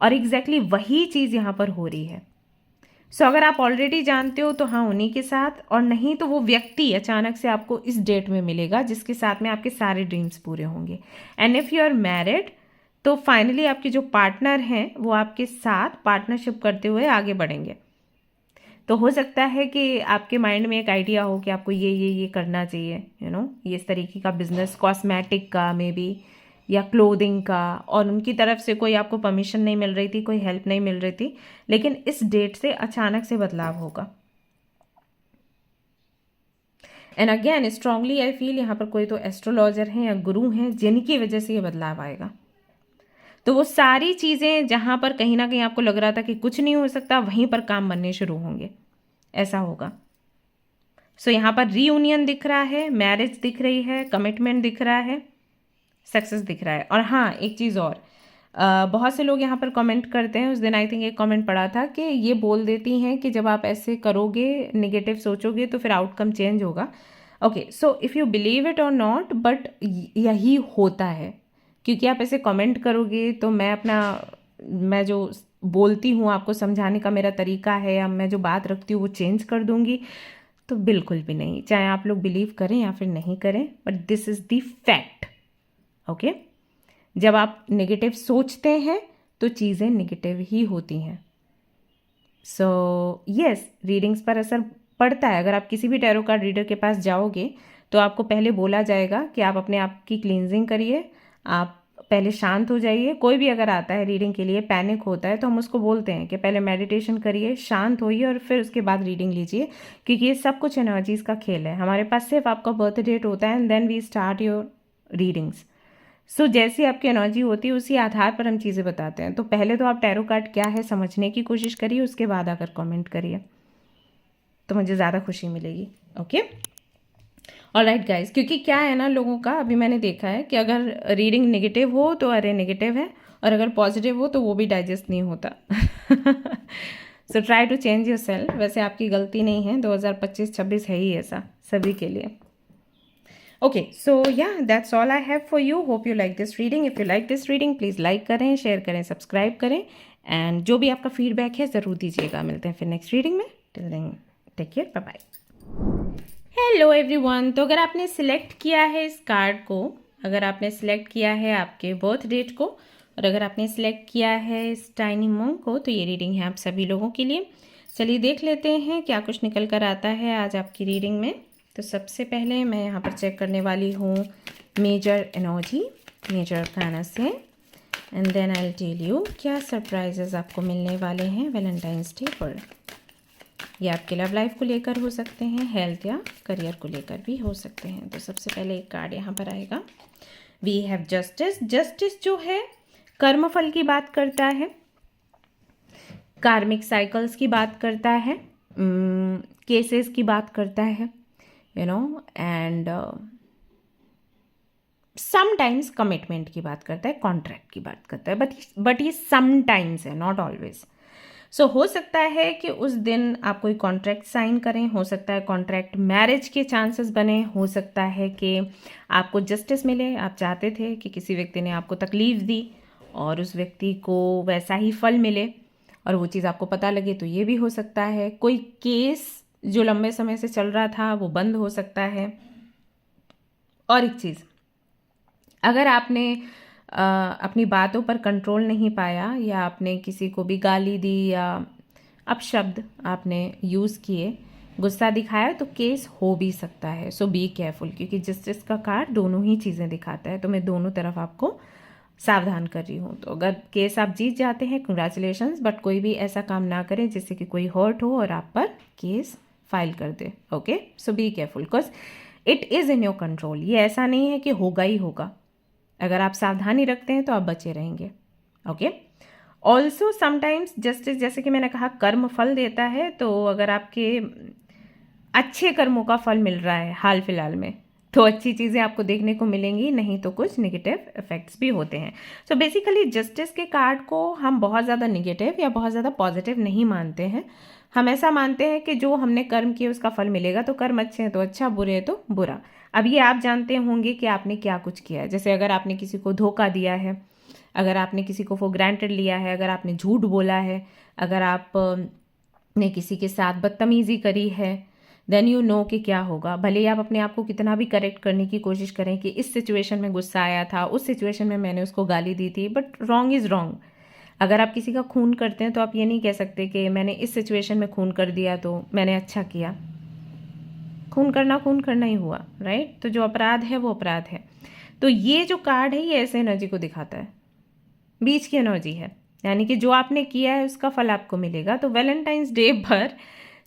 और एग्जैक्टली वही चीज़ यहाँ पर हो रही है। सो अगर आप ऑलरेडी जानते हो तो हाँ, उन्हीं के साथ, और नहीं तो वो व्यक्ति अचानक से आपको इस डेट में मिलेगा जिसके साथ में आपके सारे ड्रीम्स पूरे होंगे। And if you are married, तो फाइनली आपके जो पार्टनर हैं वो आपके साथ पार्टनरशिप करते हुए आगे बढ़ेंगे। तो हो सकता है कि आपके माइंड में एक आइडिया हो कि आपको ये करना चाहिए, यू नो, ये इस तरीके का बिजनेस, कॉस्मेटिक का मे बी, या क्लोथिंग का, और उनकी तरफ से कोई आपको परमिशन नहीं मिल रही थी, कोई हेल्प नहीं मिल रही थी, लेकिन इस डेट से अचानक से बदलाव होगा। And again strongly I feel यहाँ पर कोई तो एस्ट्रोलॉजर हैं या गुरु हैं जिनकी वजह से ये बदलाव आएगा। तो वो सारी चीज़ें जहाँ पर कहीं ना कहीं आपको लग रहा था कि कुछ नहीं हो सकता, वहीं पर काम बनने शुरू होंगे, ऐसा होगा। सो यहाँ पर रीयूनियन दिख रहा है, मैरिज दिख रही है, कमिटमेंट दिख रहा है, सक्सेस दिख रहा है। और हाँ, एक चीज़ और, बहुत से लोग यहाँ पर कमेंट करते हैं, उस दिन आई थिंक एक कमेंट पढ़ा था कि ये बोल देती हैं कि जब आप ऐसे करोगे, नेगेटिव सोचोगे, तो फिर आउटकम चेंज होगा। Okay, so if you believe it और नॉट, बट यही होता है, क्योंकि आप ऐसे कमेंट करोगे तो मैं जो बोलती हूँ आपको समझाने का मेरा तरीका है, या मैं जो बात रखती हूँ वो चेंज कर दूंगी, तो बिल्कुल भी नहीं। चाहे आप लोग बिलीव करें या फिर नहीं करें, but this is the fact. Okay, जब आप नेगेटिव सोचते हैं तो चीज़ें नेगेटिव ही होती हैं। सो यस, रीडिंग्स पर असर पड़ता है। अगर आप किसी भी टैरो कार्ड रीडर के पास जाओगे तो आपको पहले बोला जाएगा कि आप अपने आप की क्लींजिंग करिए, आप पहले शांत हो जाइए। कोई भी अगर आता है रीडिंग के लिए, पैनिक होता है, तो हम उसको बोलते हैं कि पहले मेडिटेशन करिए, शांत होइए, और फिर उसके बाद रीडिंग लीजिए, क्योंकि ये सब कुछ एनर्जीज़ का खेल है। हमारे पास सिर्फ आपका बर्थ डेट होता है, and then we start your readings. So जैसी आपकी एनर्जी होती है उसी आधार पर हम चीज़ें बताते हैं। तो पहले तो आप टैरो कार्ड क्या है समझने की कोशिश करिए, उसके बाद आकर कमेंट करिए तो मुझे ज़्यादा खुशी मिलेगी। ओके, ऑलराइट गाइस, क्योंकि क्या है ना, लोगों का अभी मैंने देखा है कि अगर रीडिंग नेगेटिव हो तो अरे नेगेटिव है, और अगर पॉजिटिव हो तो वो भी डाइजेस्ट नहीं होता। So try to change yourself. वैसे आपकी गलती नहीं है, 2025-26 है ही ऐसा सभी के लिए। ओके, सो या that's all I have for you. Hope you like this reading. If you like this reading please like करें, शेयर करें, सब्सक्राइब करें, एंड जो भी आपका फीडबैक है ज़रूर दीजिएगा। मिलते हैं फिर नेक्स्ट रीडिंग में। Till then take care, bye bye. Hello everyone. तो अगर आपने सिलेक्ट किया है इस कार्ड को, अगर आपने सिलेक्ट किया है आपके बर्थ डेट को, और अगर आपने सिलेक्ट किया है इस टाइनी मॉन्क को, तो ये रीडिंग है आप सभी लोगों के लिए। चलिए देख लेते हैं क्या कुछ निकल कर आता है आज आपकी रीडिंग में। तो सबसे पहले मैं यहाँ पर चेक करने वाली हूँ मेजर एनर्जी, मेजर अरकाना से, and then I will tell you क्या सरप्राइजेस आपको मिलने वाले हैं वैलेंटाइंस डे पर। ये आपके लव लाइफ को लेकर हो सकते हैं, हेल्थ या करियर को लेकर भी हो सकते हैं। तो सबसे पहले एक कार्ड यहाँ पर आएगा, वी हैव जस्टिस। जस्टिस जो है कर्मफल की बात करता है, कार्मिक साइकिल्स की बात करता है, केसेस की बात करता है, you know, and sometimes commitment की बात करता है, कॉन्ट्रैक्ट की बात करता है, बट ये समटाइम्स है, नॉट ऑलवेज। सो हो सकता है कि उस दिन आप कोई कॉन्ट्रैक्ट साइन करें, हो सकता है कॉन्ट्रैक्ट मैरिज के चांसेस बने, हो सकता है कि आपको जस्टिस मिले। आप चाहते थे कि किसी व्यक्ति ने आपको तकलीफ दी और उस व्यक्ति को वैसा ही फल मिले और वो चीज़ आपको पता लगे, तो ये भी हो सकता है। कोई केस जो लंबे समय से चल रहा था वो बंद हो सकता है। और एक चीज़, अगर आपने अपनी बातों पर कंट्रोल नहीं पाया या आपने किसी को भी गाली दी या अपशब्द आपने यूज़ किए, गुस्सा दिखाया, तो केस हो भी सकता है। सो बी केयरफुल, क्योंकि जस्टिस का कार्ड दोनों ही चीज़ें दिखाता है, तो मैं दोनों तरफ आपको सावधान कर रही हूँ। तो अगर केस आप जीत जाते हैं, कंग्रेचुलेशंस, बट कोई भी ऐसा काम ना करें जिससे कि कोई हर्ट हो और आप पर केस फाइल कर दे। Okay, so be careful because it is in your control. ये ऐसा नहीं है कि होगा ही होगा, अगर आप सावधानी रखते हैं तो आप बचे रहेंगे। ओके, ऑल्सो समटाइम्स जस्टिस, जैसे कि मैंने कहा, कर्म फल देता है। तो अगर आपके अच्छे कर्मों का फल मिल रहा है हाल फिलहाल में, तो अच्छी चीज़ें आपको देखने को मिलेंगी, नहीं तो कुछ निगेटिव इफेक्ट्स भी होते हैं। सो बेसिकली जस्टिस के कार्ड को हम बहुत ज़्यादा निगेटिव या बहुत ज़्यादा पॉजिटिव नहीं मानते हैं। हम ऐसा मानते हैं कि जो हमने कर्म किए उसका फल मिलेगा, तो कर्म अच्छे हैं तो अच्छा, बुरे हैं तो बुरा। अब ये आप जानते होंगे कि आपने क्या कुछ किया है। जैसे अगर आपने किसी को धोखा दिया है, अगर आपने किसी को फॉर ग्रांटेड लिया है, अगर आपने झूठ बोला है, अगर आपने किसी के साथ बदतमीज़ी करी है, देन यू नो कि क्या होगा। भले ही आप अपने आप को कितना भी करेक्ट करने की कोशिश करें कि इस सिचुएशन में गुस्सा आया था, उस सिचुएशन में मैंने उसको गाली दी थी, बट रॉन्ग इज़ रॉन्ग। अगर आप किसी का खून करते हैं तो आप ये नहीं कह सकते कि मैंने इस सिचुएशन में खून कर दिया तो मैंने अच्छा किया। खून करना ही हुआ, राइट। तो जो अपराध है वो अपराध है। तो ये जो कार्ड है ये ऐसे एनर्जी को दिखाता है, बीच की एनर्जी है, यानी कि जो आपने किया है उसका फल आपको मिलेगा। तो वैलेंटाइंस डे पर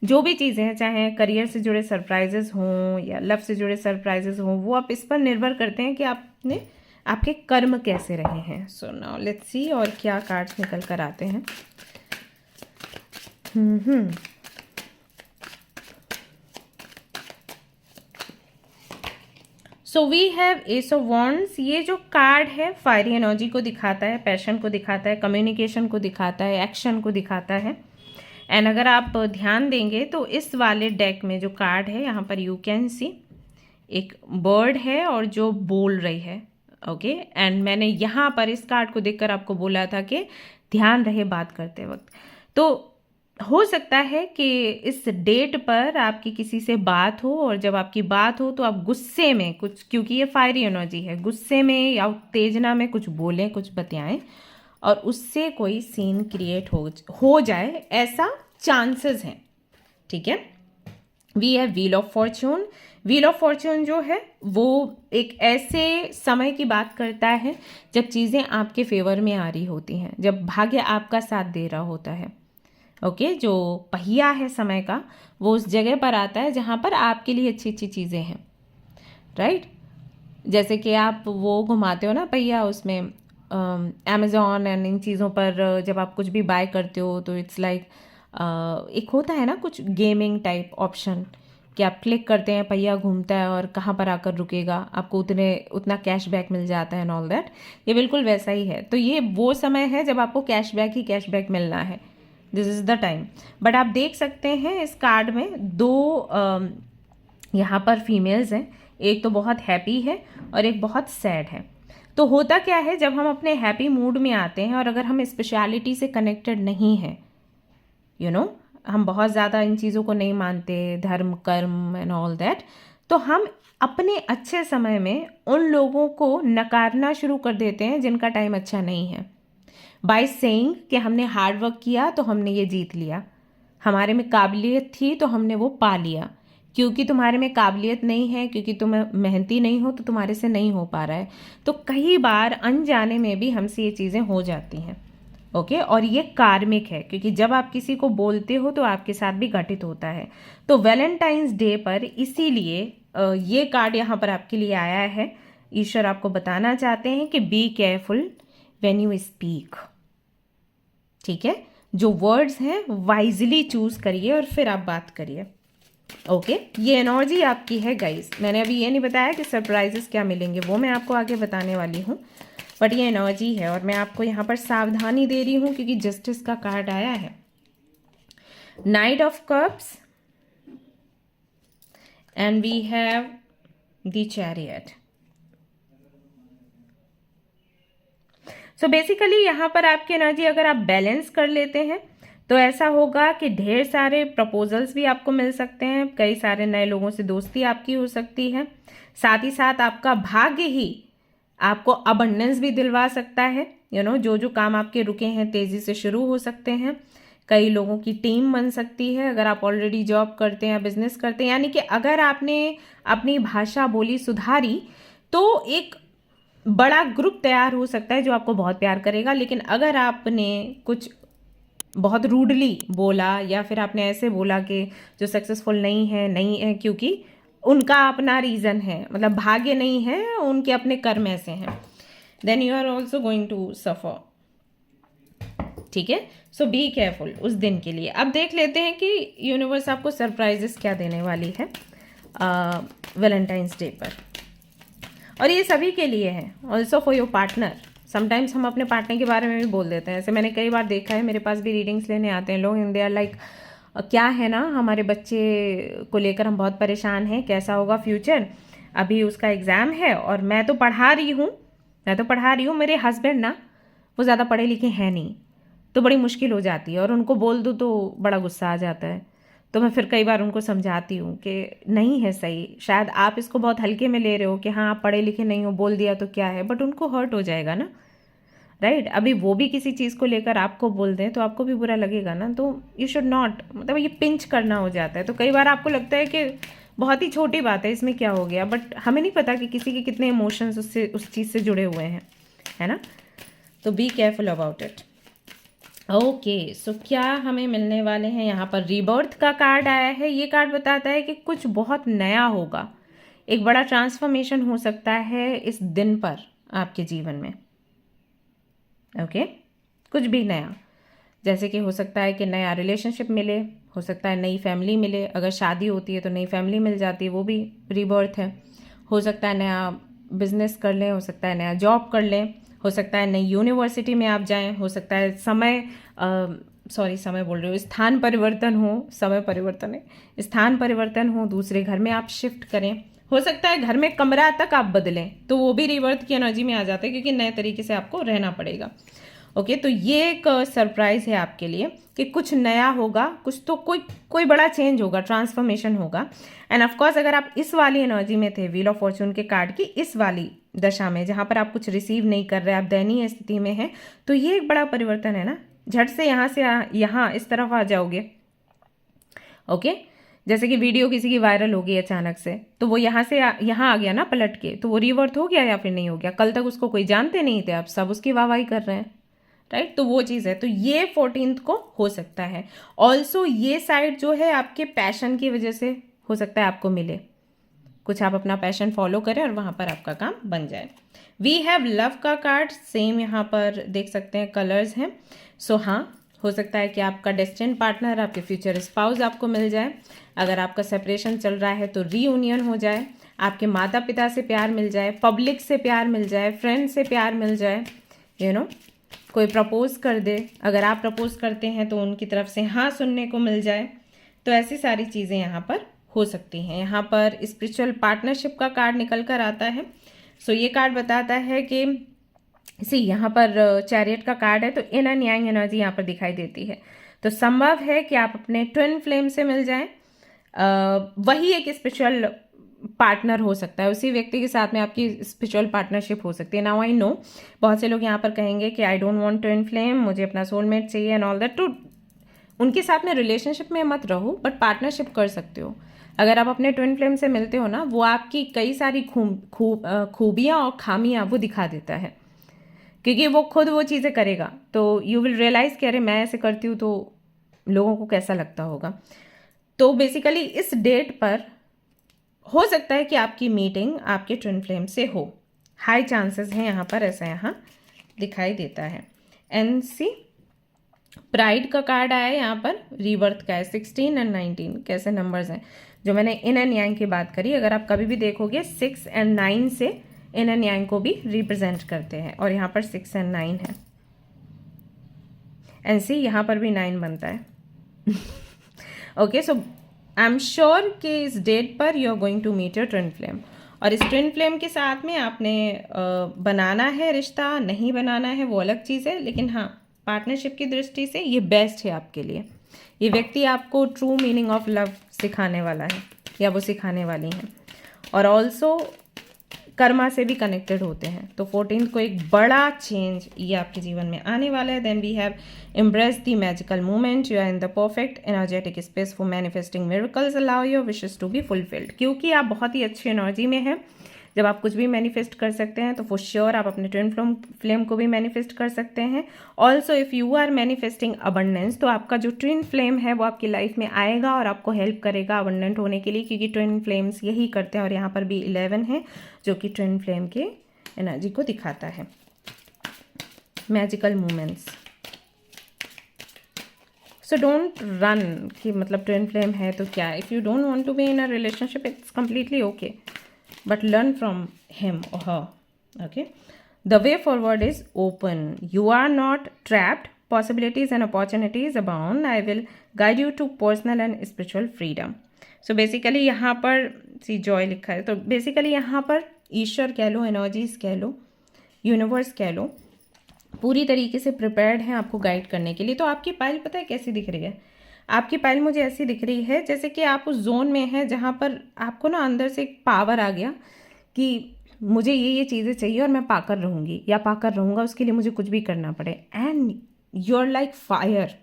जो भी चीज़ें हैं, चाहे करियर से जुड़े सरप्राइजेस हों या लव से जुड़े सरप्राइजेस हों, वो आप इस पर निर्भर करते हैं कि आपके कर्म कैसे रहे हैं। सो नाउ लेट्स सी और क्या कार्ड्स निकल कर आते हैं। So we have ace of wands. ये जो कार्ड है फायरी एनर्जी को दिखाता है, पैशन को दिखाता है, कम्युनिकेशन को दिखाता है, एक्शन को दिखाता है। एंड अगर आप ध्यान देंगे तो इस वाले डेक में जो कार्ड है, यहाँ पर यू कैन सी एक बर्ड है और जो बोल रही है। ओके, एंड मैंने यहाँ पर इस कार्ड को देखकर आपको बोला था कि ध्यान रहे बात करते वक्त। तो हो सकता है कि इस डेट पर आपकी किसी से बात हो, और जब आपकी बात हो तो आप गुस्से में कुछ, क्योंकि ये फायरी एनर्जी है, गुस्से में या उत्तेजना में कुछ बोलें, कुछ बतियाएं, और उससे कोई सीन क्रिएट हो जाए, ऐसा चांसेस हैं। ठीक है, we have wheel of fortune. Wheel of fortune जो है वो एक ऐसे समय की बात करता है जब चीज़ें आपके फेवर में आ रही होती हैं, जब भाग्य आपका साथ दे रहा होता है। ओके, जो पहिया है समय का वो उस जगह पर आता है जहाँ पर आपके लिए अच्छी अच्छी चीज़ें हैं, राइट। जैसे कि आप वो घुमाते हो ना पहिया उसमें, अमेज़ॉन एंड इन चीज़ों पर जब आप कुछ भी बाय करते हो तो इट्स लाइक एक होता है ना कुछ गेमिंग टाइप ऑप्शन कि आप क्लिक करते हैं, पहिया घूमता है और कहाँ पर आकर रुकेगा, आपको उतना कैशबैक मिल जाता है एंड ऑल दैट। ये बिल्कुल वैसा ही है। तो ये वो समय है जब आपको कैशबैक ही कैशबैक मिलना है, this is the time. But आप देख सकते हैं इस कार्ड में दो यहाँ पर फीमेल्स हैं, एक तो बहुत हैप्पी है और एक बहुत सैड है। तो होता क्या है, जब हम अपने हैप्पी मूड में आते हैं और अगर हम स्पेशलिटी से कनेक्टेड नहीं हैं, यू नो, हम बहुत ज़्यादा इन चीज़ों को नहीं मानते, धर्म कर्म एंड ऑल दैट, तो हम अपने अच्छे समय में उन लोगों को नकारना शुरू कर देते हैं जिनका टाइम अच्छा नहीं है, बाय सेइंग कि हमने हार्ड वर्क किया तो हमने ये जीत लिया, हमारे में काबिलियत थी तो हमने वो पा लिया, क्योंकि तुम्हारे में काबिलियत नहीं है, क्योंकि तुम मेहनती नहीं हो तो तुम्हारे से नहीं हो पा रहा है। तो कई बार अनजाने में भी हमसे ये चीज़ें हो जाती हैं। ओके, और ये कार्मिक है, क्योंकि जब आप किसी को बोलते हो तो आपके साथ भी घटित होता है। तो वैलेंटाइंस डे पर इसीलिए ये कार्ड यहाँ पर आपके लिए आया है। ईश्वर आपको बताना चाहते हैं कि be careful when you speak. ठीक है, जो वर्ड्स हैं वाइजली चूज करिए और फिर आप बात करिए। ओके, ये एनर्जी आपकी है गाइस। मैंने अभी ये नहीं बताया कि सरप्राइजेस क्या मिलेंगे, वो मैं आपको आगे बताने वाली हूँ, बट ये एनर्जी है और मैं आपको यहाँ पर सावधानी दे रही हूँ क्योंकि जस्टिस का कार्ड आया है। Knight of cups and we have the chariot. So basically यहाँ पर आपकी एनर्जी अगर आप बैलेंस कर लेते हैं तो ऐसा होगा कि ढेर सारे प्रपोजल्स भी आपको मिल सकते हैं, कई सारे नए लोगों से दोस्ती आपकी हो सकती है, साथ ही साथ आपका भाग्य ही आपको अबंडेंस भी दिलवा सकता है। यू नो, जो जो काम आपके रुके हैं तेजी से शुरू हो सकते हैं, कई लोगों की टीम बन सकती है अगर आप ऑलरेडी जॉब करते हैं या बिजनेस करते हैं, यानी कि अगर आपने अपनी भाषा बोली सुधारी तो एक बड़ा ग्रुप तैयार हो सकता है जो आपको बहुत प्यार करेगा। लेकिन अगर आपने कुछ बहुत रूडली बोला या फिर आपने ऐसे बोला कि जो सक्सेसफुल नहीं है क्योंकि उनका अपना रीज़न है, मतलब भाग्य नहीं है, उनके अपने कर्म ऐसे हैं, then you are also going to suffer. ठीक है, सो बी केयरफुल उस दिन के लिए। अब देख लेते हैं कि यूनिवर्स आपको सरप्राइजेस क्या देने वाली है वैलेंटाइंस डे पर, और ये सभी के लिए है, also for your partner. Sometimes हम अपने पार्टनर के बारे में भी बोल देते हैं, ऐसे मैंने कई बार देखा है, मेरे पास भी रीडिंग्स लेने आते हैं लोग, इन दे आर लाइक क्या है ना, हमारे बच्चे को लेकर हम बहुत परेशान हैं, कैसा होगा फ्यूचर, अभी उसका एग्ज़ाम है और मैं तो पढ़ा रही हूँ, मेरे हस्बैंड ना वो ज़्यादा पढ़े लिखे हैं नहीं, तो बड़ी मुश्किल हो जाती है, और उनको बोल दूँ तो बड़ा गुस्सा आ जाता है। तो मैं फिर कई बार उनको समझाती हूँ कि नहीं है सही, शायद आप इसको बहुत हल्के में ले रहे हो कि हाँ आप पढ़े लिखे नहीं हो, बोल दिया तो क्या है, बट उनको हर्ट हो जाएगा ना, राइट। अभी वो भी किसी चीज़ को लेकर आपको बोल दें तो आपको भी बुरा लगेगा ना, तो यू शुड नॉट, मतलब ये पिंच करना हो जाता है। तो कई बार आपको लगता है कि बहुत ही छोटी बात है, इसमें क्या हो गया, बट हमें नहीं पता कि किसी के कितने इमोशंस उस चीज़ से जुड़े हुए हैं, है ना। तो be careful about it. Okay, so क्या हमें मिलने वाले हैं, यहाँ पर रीबर्थ का कार्ड आया है। ये कार्ड बताता है कि कुछ बहुत नया होगा, एक बड़ा ट्रांसफॉर्मेशन हो सकता है इस दिन पर आपके जीवन में। ओके, कुछ भी नया, जैसे कि हो सकता है कि नया रिलेशनशिप मिले, हो सकता है नई फैमिली मिले, अगर शादी होती है तो नई फैमिली मिल जाती है, वो भी रीबर्थ है। हो सकता है नया बिजनेस कर लें, हो सकता है नया जॉब कर लें, हो सकता है नई यूनिवर्सिटी में आप जाएं, हो सकता है समय बोल रही हूँ, स्थान परिवर्तन हो, समय परिवर्तन है, स्थान परिवर्तन हो, दूसरे घर में आप शिफ्ट करें, हो सकता है घर में कमरा तक आप बदलें, तो वो भी रिवर्थ की एनर्जी में आ जाता है क्योंकि नए तरीके से आपको रहना पड़ेगा। ओके, तो ये एक सरप्राइज है आपके लिए कि कुछ नया होगा, कुछ तो कोई बड़ा चेंज होगा, ट्रांसफॉर्मेशन होगा। एंड ऑफकोर्स अगर आप इस वाली एनर्जी में थे, व्हील ऑफ फॉर्चून के कार्ड की इस वाली दशा में जहाँ पर आप कुछ रिसीव नहीं कर रहे, आप दयनीय स्थिति में हैं, तो ये एक बड़ा परिवर्तन है ना, झट से यहाँ से यहाँ इस तरफ आ जाओगे। ओके, जैसे कि वीडियो किसी की वायरल हो गई अचानक से, तो वो यहाँ से यहाँ आ गया ना पलट के, तो वो रिवर्थ हो गया या फिर नहीं हो गया, कल तक उसको कोई जानते नहीं थे, आप सब उसकी वाहवाही कर रहे हैं, राइट। तो वो चीज़ है, तो ये 14th को हो सकता है। ऑल्सो ये साइड जो है आपके पैशन की वजह से हो सकता है आपको मिले, कुछ आप अपना पैशन फॉलो करें और वहाँ पर आपका काम बन जाए। वी हैव लव का कार्ड, सेम यहाँ पर देख सकते हैं कलर्स हैं। सो हाँ, हो सकता है कि आपका डेस्टिन्ड पार्टनर, आपके फ्यूचर स्पाउस आपको मिल जाए। अगर आपका सेपरेशन चल रहा है तो रीयूनियन हो जाए, आपके माता पिता से प्यार मिल जाए, पब्लिक से प्यार मिल जाए, फ्रेंड से प्यार मिल जाए, कोई प्रपोज कर दे, अगर आप प्रपोज करते हैं तो उनकी तरफ से हाँ सुनने को मिल जाए। तो ऐसी सारी चीज़ें यहाँ पर हो सकती हैं। यहाँ पर स्पिरिचुअल पार्टनरशिप का कार्ड निकल कर आता है। सो ये कार्ड बताता है कि यहाँ पर चैरियट का कार्ड है, तो इन एंड यांग एनर्जी यहाँ पर दिखाई देती है। तो संभव है कि आप अपने ट्विन फ्लेम से मिल जाएं। वही एक स्पिरिचुअल पार्टनर हो सकता है, उसी व्यक्ति के साथ में आपकी स्पिरिचुअल पार्टनरशिप हो सकती है। नाउ आई नो बहुत से लोग यहाँ पर कहेंगे कि आई डोंट वांट ट्विन फ्लेम, मुझे अपना सोलमेट चाहिए एंड ऑल दैट। तो उनके साथ में रिलेशनशिप में मत रहो, बट पार्टनरशिप कर सकते हो। अगर आप अपने ट्विन फ्लेम से मिलते हो ना, वो आपकी कई सारी खूबियाँ और खामियाँ वो दिखा देता है, क्योंकि वो खुद वो चीज़ें करेगा। तो यू विल रियलाइज़ कि अरे मैं ऐसे करती हूँ तो लोगों को कैसा लगता होगा। तो बेसिकली इस डेट पर हो सकता है कि आपकी मीटिंग आपके ट्विन फ्लेम से हो, हाई चांसेस हैं यहाँ पर, ऐसा यहाँ दिखाई देता है। एंड सी प्राइड का कार्ड आया है यहाँ पर, रीबर्थ का है। 16 एंड 19 कैसे नंबर्स हैं जो मैंने इन एंड यांग की बात करी। अगर आप कभी भी देखोगे 6 एंड 9 से इन एंड यांग को भी रिप्रेजेंट करते हैं, और यहाँ पर 6 एंड 9 है। एंड सी यहाँ पर भी 9 बनता है। Okay, so I am sure कि इस डेट पर you are going to meet your twin flame, और इस ट्विन फ्लेम के साथ में आपने बनाना है रिश्ता, नहीं बनाना है वो अलग चीज़ है, लेकिन हाँ पार्टनरशिप की दृष्टि से ये बेस्ट है आपके लिए। ये व्यक्ति आपको ट्रू मीनिंग ऑफ लव सिखाने वाला है, या वो सिखाने वाली हैं, और ऑल्सो कर्मा से भी कनेक्टेड होते हैं। तो 14 को एक बड़ा चेंज ये आपके जीवन में आने वाला है। Then we have embrace the magical moment, you are in the perfect energetic space for manifesting miracles, allow your wishes to be fulfilled. क्योंकि आप बहुत ही अच्छी एनर्जी में हैं, जब आप कुछ भी मैनिफेस्ट कर सकते हैं तो फॉर श्योर आप अपने ट्विन फ्लेम को भी मैनिफेस्ट कर सकते हैं। Also if you are manifesting abundance, तो आपका जो ट्विन फ्लेम है वो आपकी लाइफ में आएगा और आपको हेल्प करेगा अबंडेंट होने के लिए, क्योंकि ट्विन फ्लेम्स यही करते हैं। और यहाँ पर भी 11 है जो कि ट्विन फ्लेम के एनर्जी को दिखाता है। Magical moments, so don't run कि मतलब ट्विन फ्लेम है तो क्या, if you don't want to be in a relationship it's completely okay, but learn from him or her. Okay, the way forward is open, you are not trapped, possibilities and opportunities abound, I will guide you to personal and spiritual freedom. So basically यहाँ पर सी Joy लिखा है, तो basically यहाँ पर ईश्वर कह लो, energies कह लो, universe कह लो, पूरी तरीके से प्रिपेयर्ड हैं आपको गाइड करने के लिए। तो आपकी पाइल पता है कैसी दिख रही है? आपकी पाइल मुझे ऐसी दिख रही है जैसे कि आप उस जोन में हैं जहाँ पर आपको ना अंदर से एक पावर आ गया कि मुझे ये चीज़ें चाहिए और मैं पाकर रहूँगी या पाकर रहूँगा, उसके लिए मुझे कुछ भी करना पड़े। And you are like fire.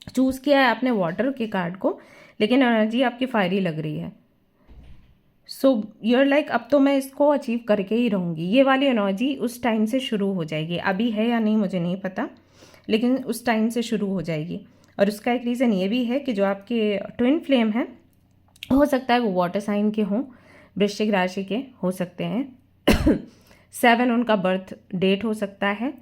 Choose किया है आपने वाटर के कार्ड को, लेकिन एनर्जी आपकी फायरी लग रही है। सो यू आर लाइक अब तो मैं इसको अचीव करके ही रहूँगी। ये वाली एनर्जी उस टाइम से शुरू हो जाएगी, अभी है या नहीं मुझे नहीं पता, लेकिन उस टाइम से शुरू हो जाएगी। और उसका एक रीज़न ये भी है कि जो आपके ट्विन फ्लेम हैं हो सकता है वो वाटर साइन के हों, वृश्चिक राशि के हो सकते हैं। 7 उनका बर्थ डेट हो सकता है,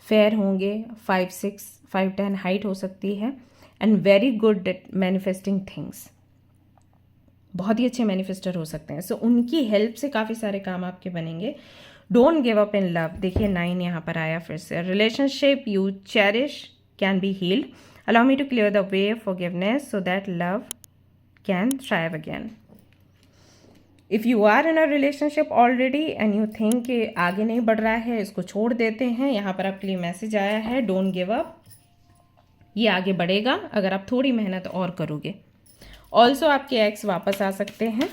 फेयर होंगे, 5'6", 5'10" हाइट हो सकती है, and very good at manifesting things, बहुत ही अच्छे मैनिफेस्टर हो सकते हैं। सो उनकी हेल्प से काफ़ी सारे काम आपके बनेंगे। Don't give up in love, देखिए 9 यहाँ पर आया फिर से। Relationship you cherish can be healed, allow me to clear the way of forgiveness so that love can thrive again. If you are in a relationship already and you think कि आगे नहीं बढ़ रहा है, इसको छोड़ देते हैं, यहाँ पर आपके लिए मैसेज आया है डोंट गिव अप, ये आगे बढ़ेगा अगर आप थोड़ी मेहनत और करोगे। ऑल्सो आपके एक्स वापस आ सकते हैं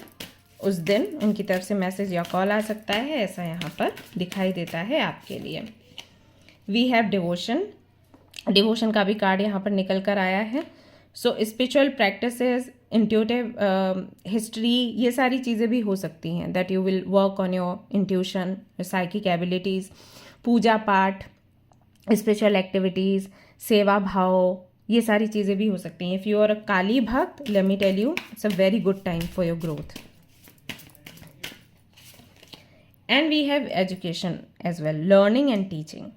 उस दिन, उनकी तरफ से मैसेज या कॉल आ सकता है, ऐसा यहाँ पर दिखाई देता है आपके लिए। वी हैव डिवोशन, डिवोशन का भी कार्ड यहाँ पर निकल कर आया है। So spiritual practices, intuitive history, ये सारी चीज़ें भी हो सकती हैं that you will work on your intuition, psychic abilities, पूजा पाठ, स्पिरिचुअल एक्टिविटीज़, सेवा भाव, ये सारी चीज़ें भी हो सकती हैं। If you are a Kali भक्त, let me tell you it's a very good time for your growth. and we have education as well, learning and teaching.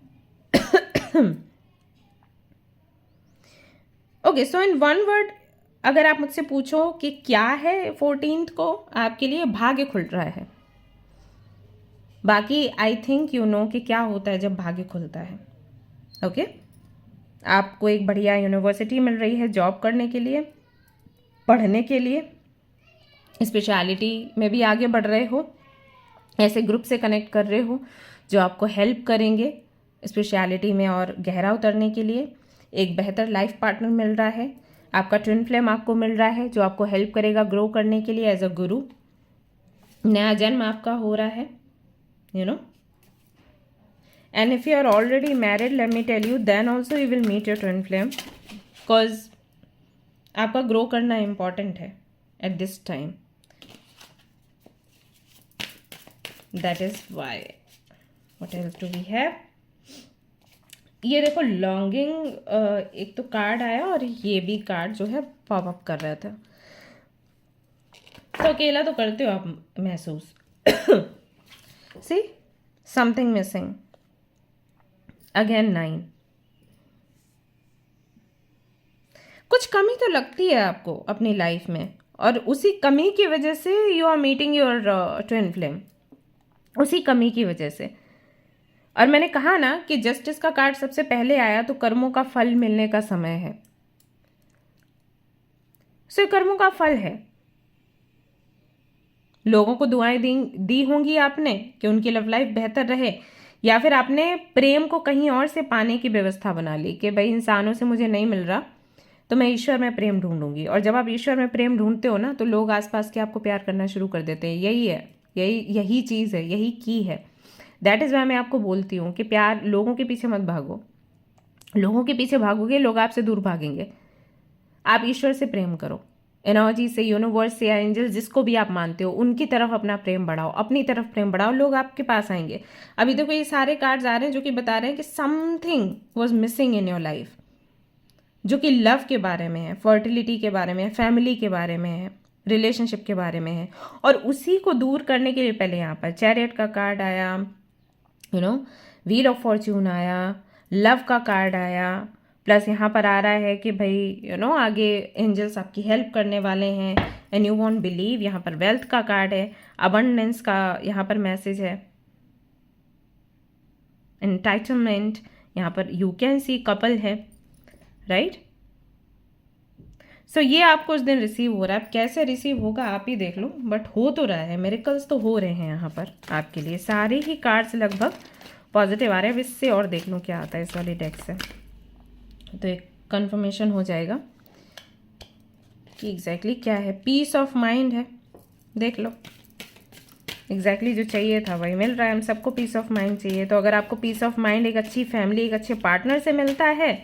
Okay, so in one word अगर आप मुझसे पूछो कि क्या है 14th को आपके लिए, भाग्य खुल रहा है. बाकी आई थिंक यू नो कि क्या होता है जब भाग्य खुलता है. ओके, आपको एक बढ़िया यूनिवर्सिटी मिल रही है जॉब करने के लिए, पढ़ने के लिए, स्पेशलिटी में भी आगे बढ़ रहे हो, ऐसे ग्रुप से कनेक्ट कर रहे हो जो आपको हेल्प करेंगे स्पेशलिटी में और गहरा उतरने के लिए. एक बेहतर लाइफ पार्टनर मिल रहा है, आपका ट्विन फ्लेम आपको मिल रहा है जो आपको हेल्प करेगा ग्रो करने के लिए एज अ गुरु. नया जन्म आपका हो रहा है, you know. And if you are already married, let me tell you, then also you will meet your twin flame, because आपका ग्रो करना इम्पॉर्टेंट है at this time. That is why. What else do we have? ये देखो longing, एक तो card आया और ये भी कार्ड जो है पॉप अप कर रहा था. तो अकेला तो करते हो आप महसूस. See something missing. अगेन 9. कुछ कमी तो लगती है आपको अपनी लाइफ में, और उसी कमी की वजह से you are meeting your twin flame, उसी कमी की वजह से. और मैंने कहा ना कि जस्टिस का कार्ड सबसे पहले आया, तो कर्मों का फल मिलने का समय है. सो कर्मों का फल है. लोगों को दुआएं दी होंगी आपने कि उनकी लव लाइफ बेहतर रहे, या फिर आपने प्रेम को कहीं और से पाने की व्यवस्था बना ली कि भाई इंसानों से मुझे नहीं मिल रहा तो मैं ईश्वर में प्रेम ढूंढूंगी. और जब आप ईश्वर में प्रेम ढूंढते हो ना, तो लोग आसपास के आपको प्यार करना शुरू कर देते हैं. यही है, यही चीज़ है, यही की है. दैट इज़ वाई मैं आपको बोलती हूँ कि प्यार, लोगों के पीछे मत भागो. लोगों के पीछे भागोगे, लोग आपसे दूर भागेंगे. आप ईश्वर से प्रेम करो, एनर्जी से, यूनिवर्स से या एंजल, जिसको भी आप मानते हो, उनकी तरफ अपना प्रेम बढ़ाओ, अपनी तरफ प्रेम बढ़ाओ, लोग आपके पास आएंगे. अभी देखो ये सारे कार्ड्स आ रहे हैं जो कि बता रहे हैं कि something was missing in your life, जो कि लव के बारे में है, फर्टिलिटी के बारे में है, फैमिली के बारे में है, रिलेशनशिप के बारे में है. और उसी को दूर करने के लिए पहले यहाँ पर चैरियट का कार्ड आया, you know, wheel of Fortune आया, लव का कार्ड आया, प्लस यहाँ पर आ रहा है कि भाई यू नो आगे एंजल्स आपकी हेल्प करने वाले हैं एंड यू वॉन्ट बिलीव. यहाँ पर वेल्थ का कार्ड है, अबंडेंस का यहाँ पर मैसेज है, एंटाइटलमेंट, यहाँ पर यू कैन सी कपल है, राइट. सो ये आपको उस दिन रिसीव हो रहा है. अब कैसे रिसीव होगा आप ही देख लो, बट हो तो रहा है, मिरेकल्स तो हो रहे हैं यहाँ पर आपके लिए. सारे ही कार्ड्स लगभग पॉजिटिव आ रहे हैं. इससे और देख लूँ क्या आता है इस वाली डेक से, तो एक कंफर्मेशन हो जाएगा कि एग्जैक्टली क्या है. पीस ऑफ माइंड है, देख लो एग्जैक्टली जो चाहिए था वही मिल रहा है. हम सबको पीस ऑफ माइंड चाहिए, तो अगर आपको पीस ऑफ माइंड एक अच्छी फैमिली, एक अच्छे पार्टनर से मिलता है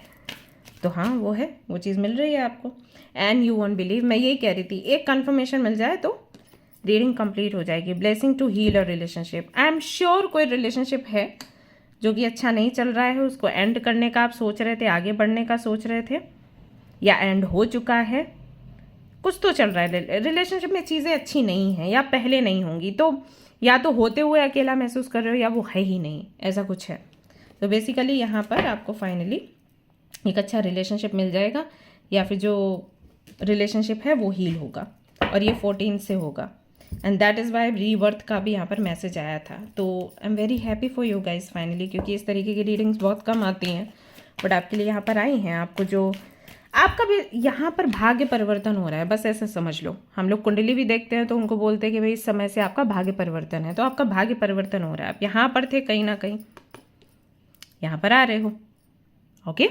तो हाँ वो है, वो चीज़ मिल रही है आपको. एंड यू वॉन्ट बिलीव, मैं यही कह रही थी, एक कंफर्मेशन मिल जाए तो रीडिंग कंप्लीट हो जाएगी. Blessing to heal a relationship. I am sure कोई रिलेशनशिप है जो कि अच्छा नहीं चल रहा है, उसको एंड करने का आप सोच रहे थे, आगे बढ़ने का सोच रहे थे, या एंड हो चुका है. कुछ तो चल रहा है रिलेशनशिप में, चीज़ें अच्छी नहीं हैं या पहले नहीं होंगी, तो या तो होते हुए अकेला महसूस कर रहे हो या वो है ही नहीं, ऐसा कुछ है. तो बेसिकली यहाँ पर आपको फाइनली एक अच्छा रिलेशनशिप मिल जाएगा, या फिर जो रिलेशनशिप है वो हील होगा, और ये 14 से होगा. एंड दैट इज़ वाई रीवर्थ का भी यहाँ पर मैसेज आया था. तो I am very happy for you guys finally, क्योंकि इस तरीके की रीडिंग्स बहुत कम आती हैं, बट आपके लिए यहाँ पर आई हैं. आपको जो आपका भी यहाँ पर भाग्य परिवर्तन हो रहा है, बस ऐसा समझ लो. हम लोग कुंडली भी देखते हैं तो उनको बोलते हैं कि भाई इस समय से आपका भाग्य परिवर्तन है, तो आपका भाग्य परिवर्तन हो रहा है. आप यहाँ पर थे कहीं ना कहीं, यहाँ पर आ रहे हो. Okay,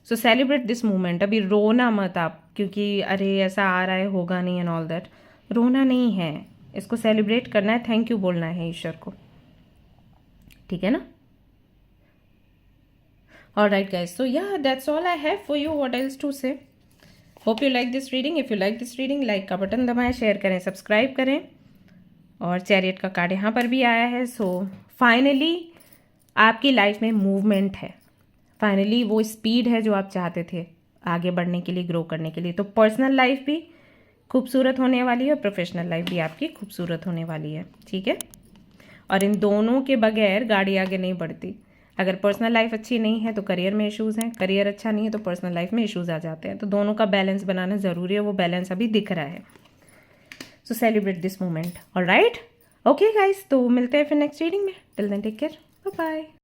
so celebrate this moment. अभी रोना मत आप, क्योंकि अरे ऐसा आ रहा है, होगा नहीं एंड ऑल दैट. रोना नहीं है, इसको सेलिब्रेट करना है, थैंक यू बोलना है ईश्वर को, ठीक है ना. Alright guys, so yeah, that's all I have for you. What else to say? Hope you like this reading. If you like this reading, like का बटन दबाएं, शेयर करें, सब्सक्राइब करें. और चैरियट का कार्ड यहाँ पर भी आया है. सो फाइनली आपकी लाइफ में मूवमेंट है, फाइनली वो स्पीड है जो आप चाहते थे आगे बढ़ने के लिए, ग्रो करने के लिए. तो पर्सनल लाइफ भी खूबसूरत होने वाली है और प्रोफेशनल लाइफ भी आपकी खूबसूरत होने वाली है, ठीक है. और इन दोनों के बगैर गाड़ी आगे नहीं बढ़ती। अगर पर्सनल लाइफ अच्छी नहीं है तो करियर में इश्यूज़ हैं, करियर अच्छा नहीं है तो पर्सनल लाइफ में इश्यूज़ आ जाते हैं। तो दोनों का बैलेंस बनाना ज़रूरी है, वो बैलेंस अभी दिख रहा है। So celebrate this moment. Alright, okay guys, तो मिलते हैं फिर नेक्स्ट रीडिंग में। Till then take care, bye bye.